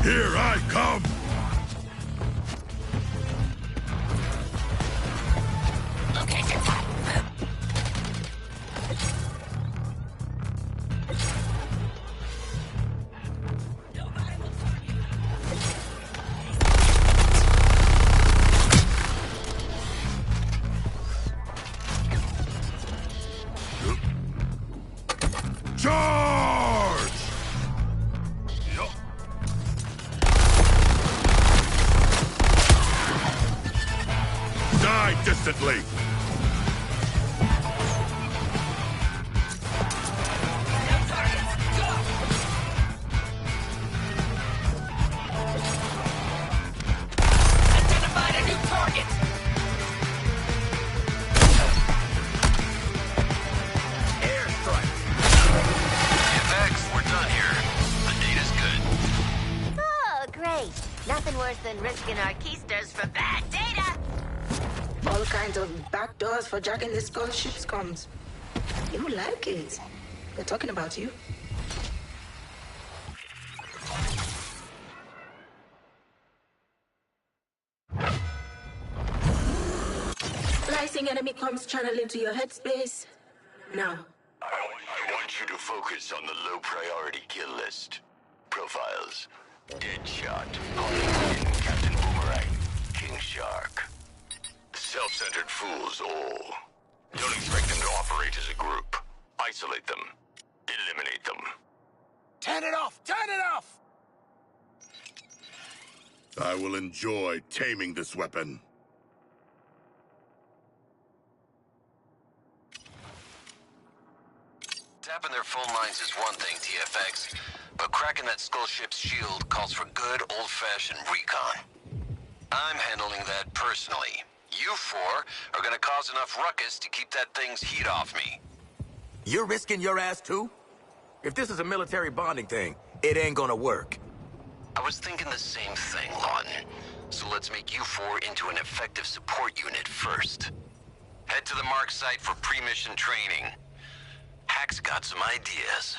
Here I come! Location top. Charge! Die distantly! Identified a new target. Airstrike. FX, we're done here. The data's good. Oh, great. Nothing worse than risking our keysters for bad data. All kinds of backdoors for jacking the skull ship's comms. You like it. They're talking about you. Splicing enemy comms channel into your headspace. Now. I want you to focus on the low priority kill list. Profiles. Deadshot, Captain Boomerang, King Shark. Self-centered fools all. Don't expect them to operate as a group. Isolate them. Eliminate them. Turn it off! Turn it off! I will enjoy taming this weapon. Tapping their phone lines is one thing, TFX, but cracking that skull ship's shield calls for good old-fashioned recon. I'm handling that personally. You four are gonna cause enough ruckus to keep that thing's heat off me. You're risking your ass too? If this is a military bonding thing, it ain't gonna work. I was thinking the same thing, Lawton. So let's make you four into an effective support unit first. Head to the mark site for pre-mission training. Hack's got some ideas.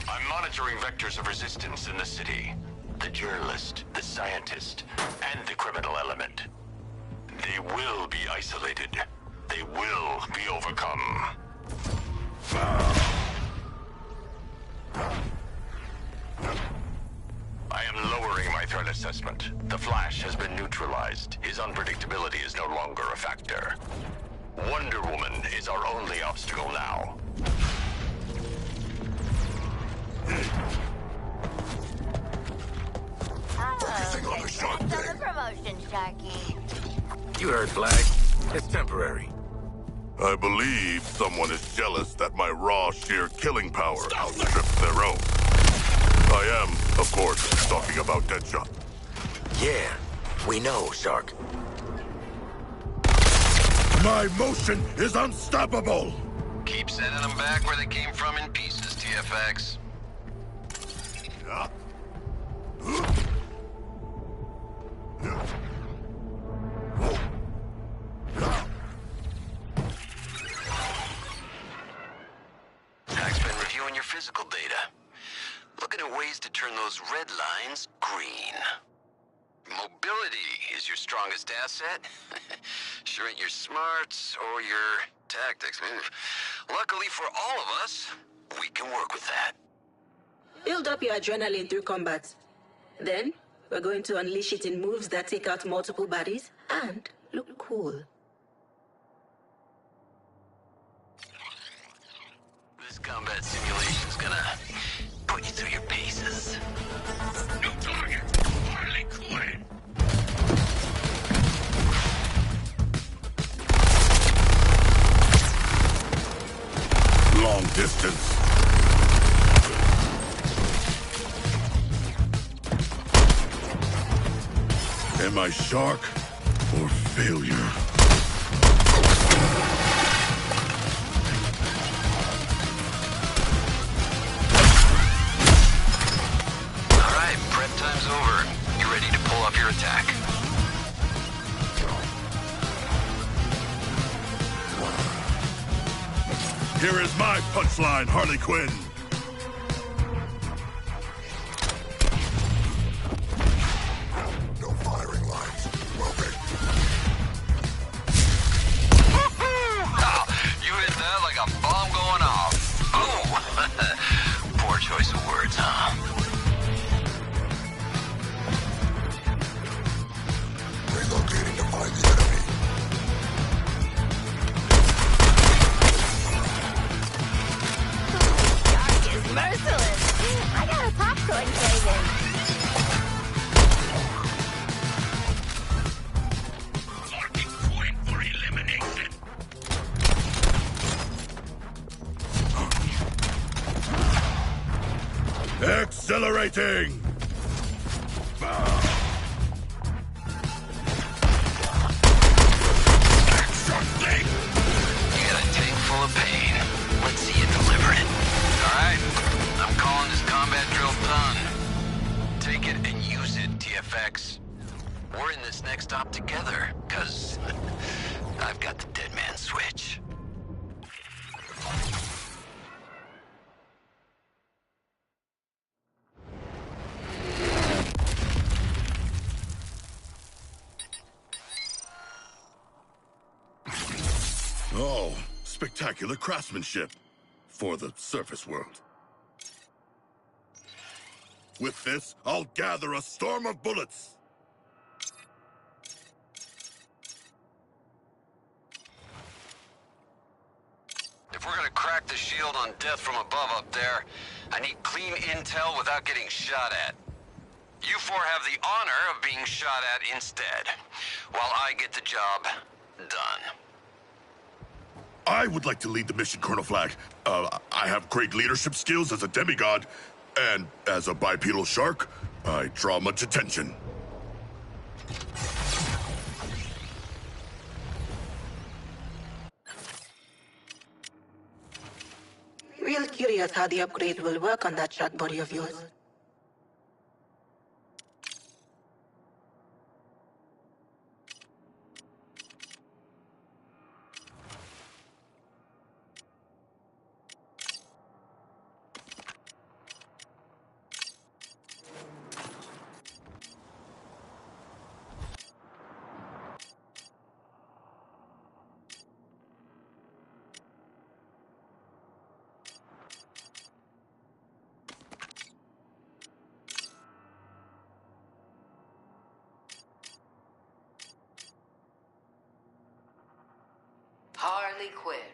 I'm monitoring vectors of resistance in the city. The journalist, the scientist, and the criminal element. They will be isolated. They will be overcome. I am lowering my threat assessment. The Flash has been neutralized. His unpredictability is no longer a factor. Wonder Woman is our only obstacle now. Focusing on the promotion, Sharky. You heard, Flag. It's temporary. I believe someone is jealous that my raw sheer killing power outstrips their own. I am, of course, talking about Deadshot. Yeah, we know, Shark. My motion is unstoppable! Keep sending them back where they came from in pieces, TFX. Hack's been reviewing your physical data. Looking at ways to turn those red lines green. Mobility is your strongest asset. Sure ain't your smarts or your tactics. Luckily for all of us, we can work with that. Build up your adrenaline through combat. Then, we're going to unleash it in moves that take out multiple bodies and look cool. This combat simulation's gonna put you through your paces. New target! Harley Quinn! Long distance. Am I shark or failure? Alright, prep time's over. You ready to pull off your attack? Here is my punchline, Harley Quinn. No firing lines. Broken. Oh, you hit that like a bomb going off. Boom! Poor choice of words, huh? Relocating to find the enemy. Shark is merciless. I got a popcorn craving. Target point for elimination. Accelerating! You got a tank full of pain. Let's see you deliver it. Alright, I'm calling this combat drill done. Take it and use it, TFX. We're in this next op together, cause I've got the dead man switch. Spectacular craftsmanship for the surface world. With this, I'll gather a storm of bullets. If we're gonna crack the shield on death from above up there, I need clean intel without getting shot at. You four have the honor of being shot at instead, while I get the job done. I would like to lead the mission, Colonel Flag. I have great leadership skills as a demigod, and as a bipedal shark, I draw much attention. Real curious how the upgrade will work on that shark body of yours. Harley Quinn,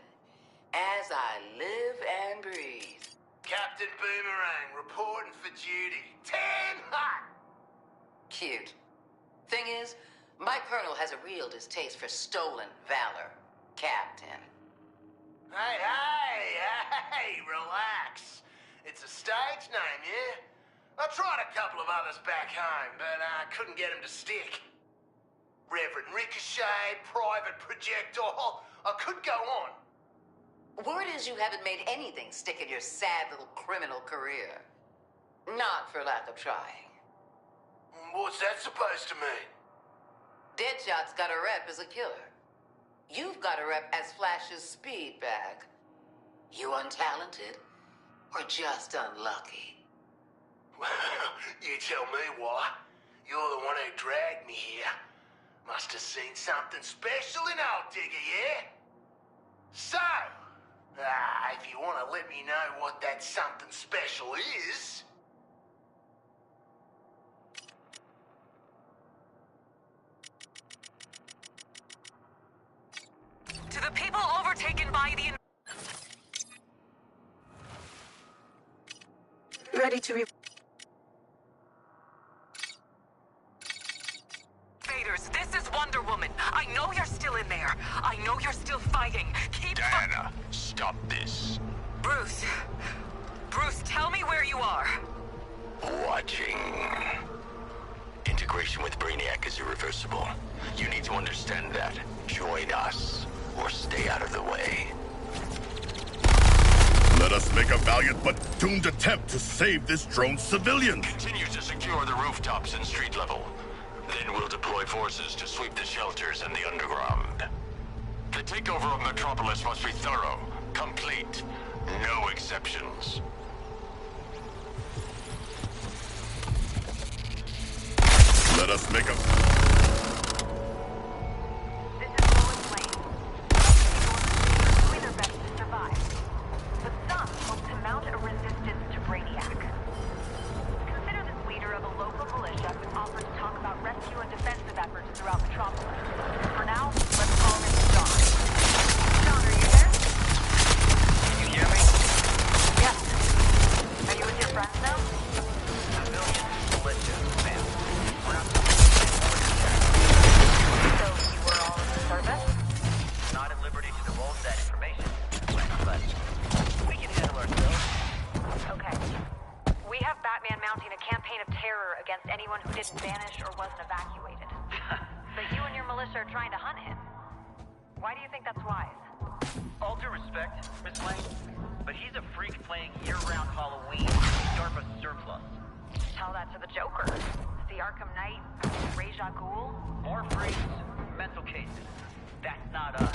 as I live and breathe. Captain Boomerang, reporting for duty. 10 hot! Cute. Thing is, my colonel has a real distaste for stolen valor, Captain. Hey, relax. It's a stage name, yeah? I tried a couple of others back home, but I couldn't get them to stick. Reverend Ricochet, Private Projectile, I could go on. Word is you haven't made anything stick in your sad little criminal career. Not for lack of trying. What's that supposed to mean? Deadshot's got a rep as a killer. You've got a rep as Flash's speed bag. You untalented or just unlucky? Well, you tell me why. You're the one who dragged me here. Must have seen something special in Old Digger, yeah? So, if you want to let me know what that something special is... To the people overtaken by the... Ready to This is Wonder Woman. I know you're still in there. I know you're still fighting. Keep... Diana, stop this. Bruce, tell me where you are. Watching. Integration with Brainiac is irreversible. You need to understand that. Join us, or stay out of the way. Let us make a valiant but doomed attempt to save this drone's civilians. Continue to secure the rooftops and street level. Then we'll deploy forces to sweep the shelters and the underground. The takeover of Metropolis must be thorough, complete, no exceptions. Let us make a... This is Lois Lane. People are doing their best to survive. But some hope to mount a resistance to Brainiac. Consider this leader of a local militia who offers to talk about rescue and defensive efforts throughout Metropolis. For now, let's call him John. John, are you there? Can you hear me? Yes. Are you with your friends now? Civilian militia, ma'am. We're not So you were all in the service? not at liberty to divulge that information, but we can handle ourselves. Okay. We have Batman mounting a campaign of terror against anyone who didn't vanish or wasn't evacuated. But you and your militia are trying to hunt him. Why do you think that's wise? All due respect, Miss Lane, but he's a freak playing year-round Halloween. DARPA surplus. Tell that to the Joker. The Arkham Knight, Ra's al Ghul. More freaks, mental cases. That's not us.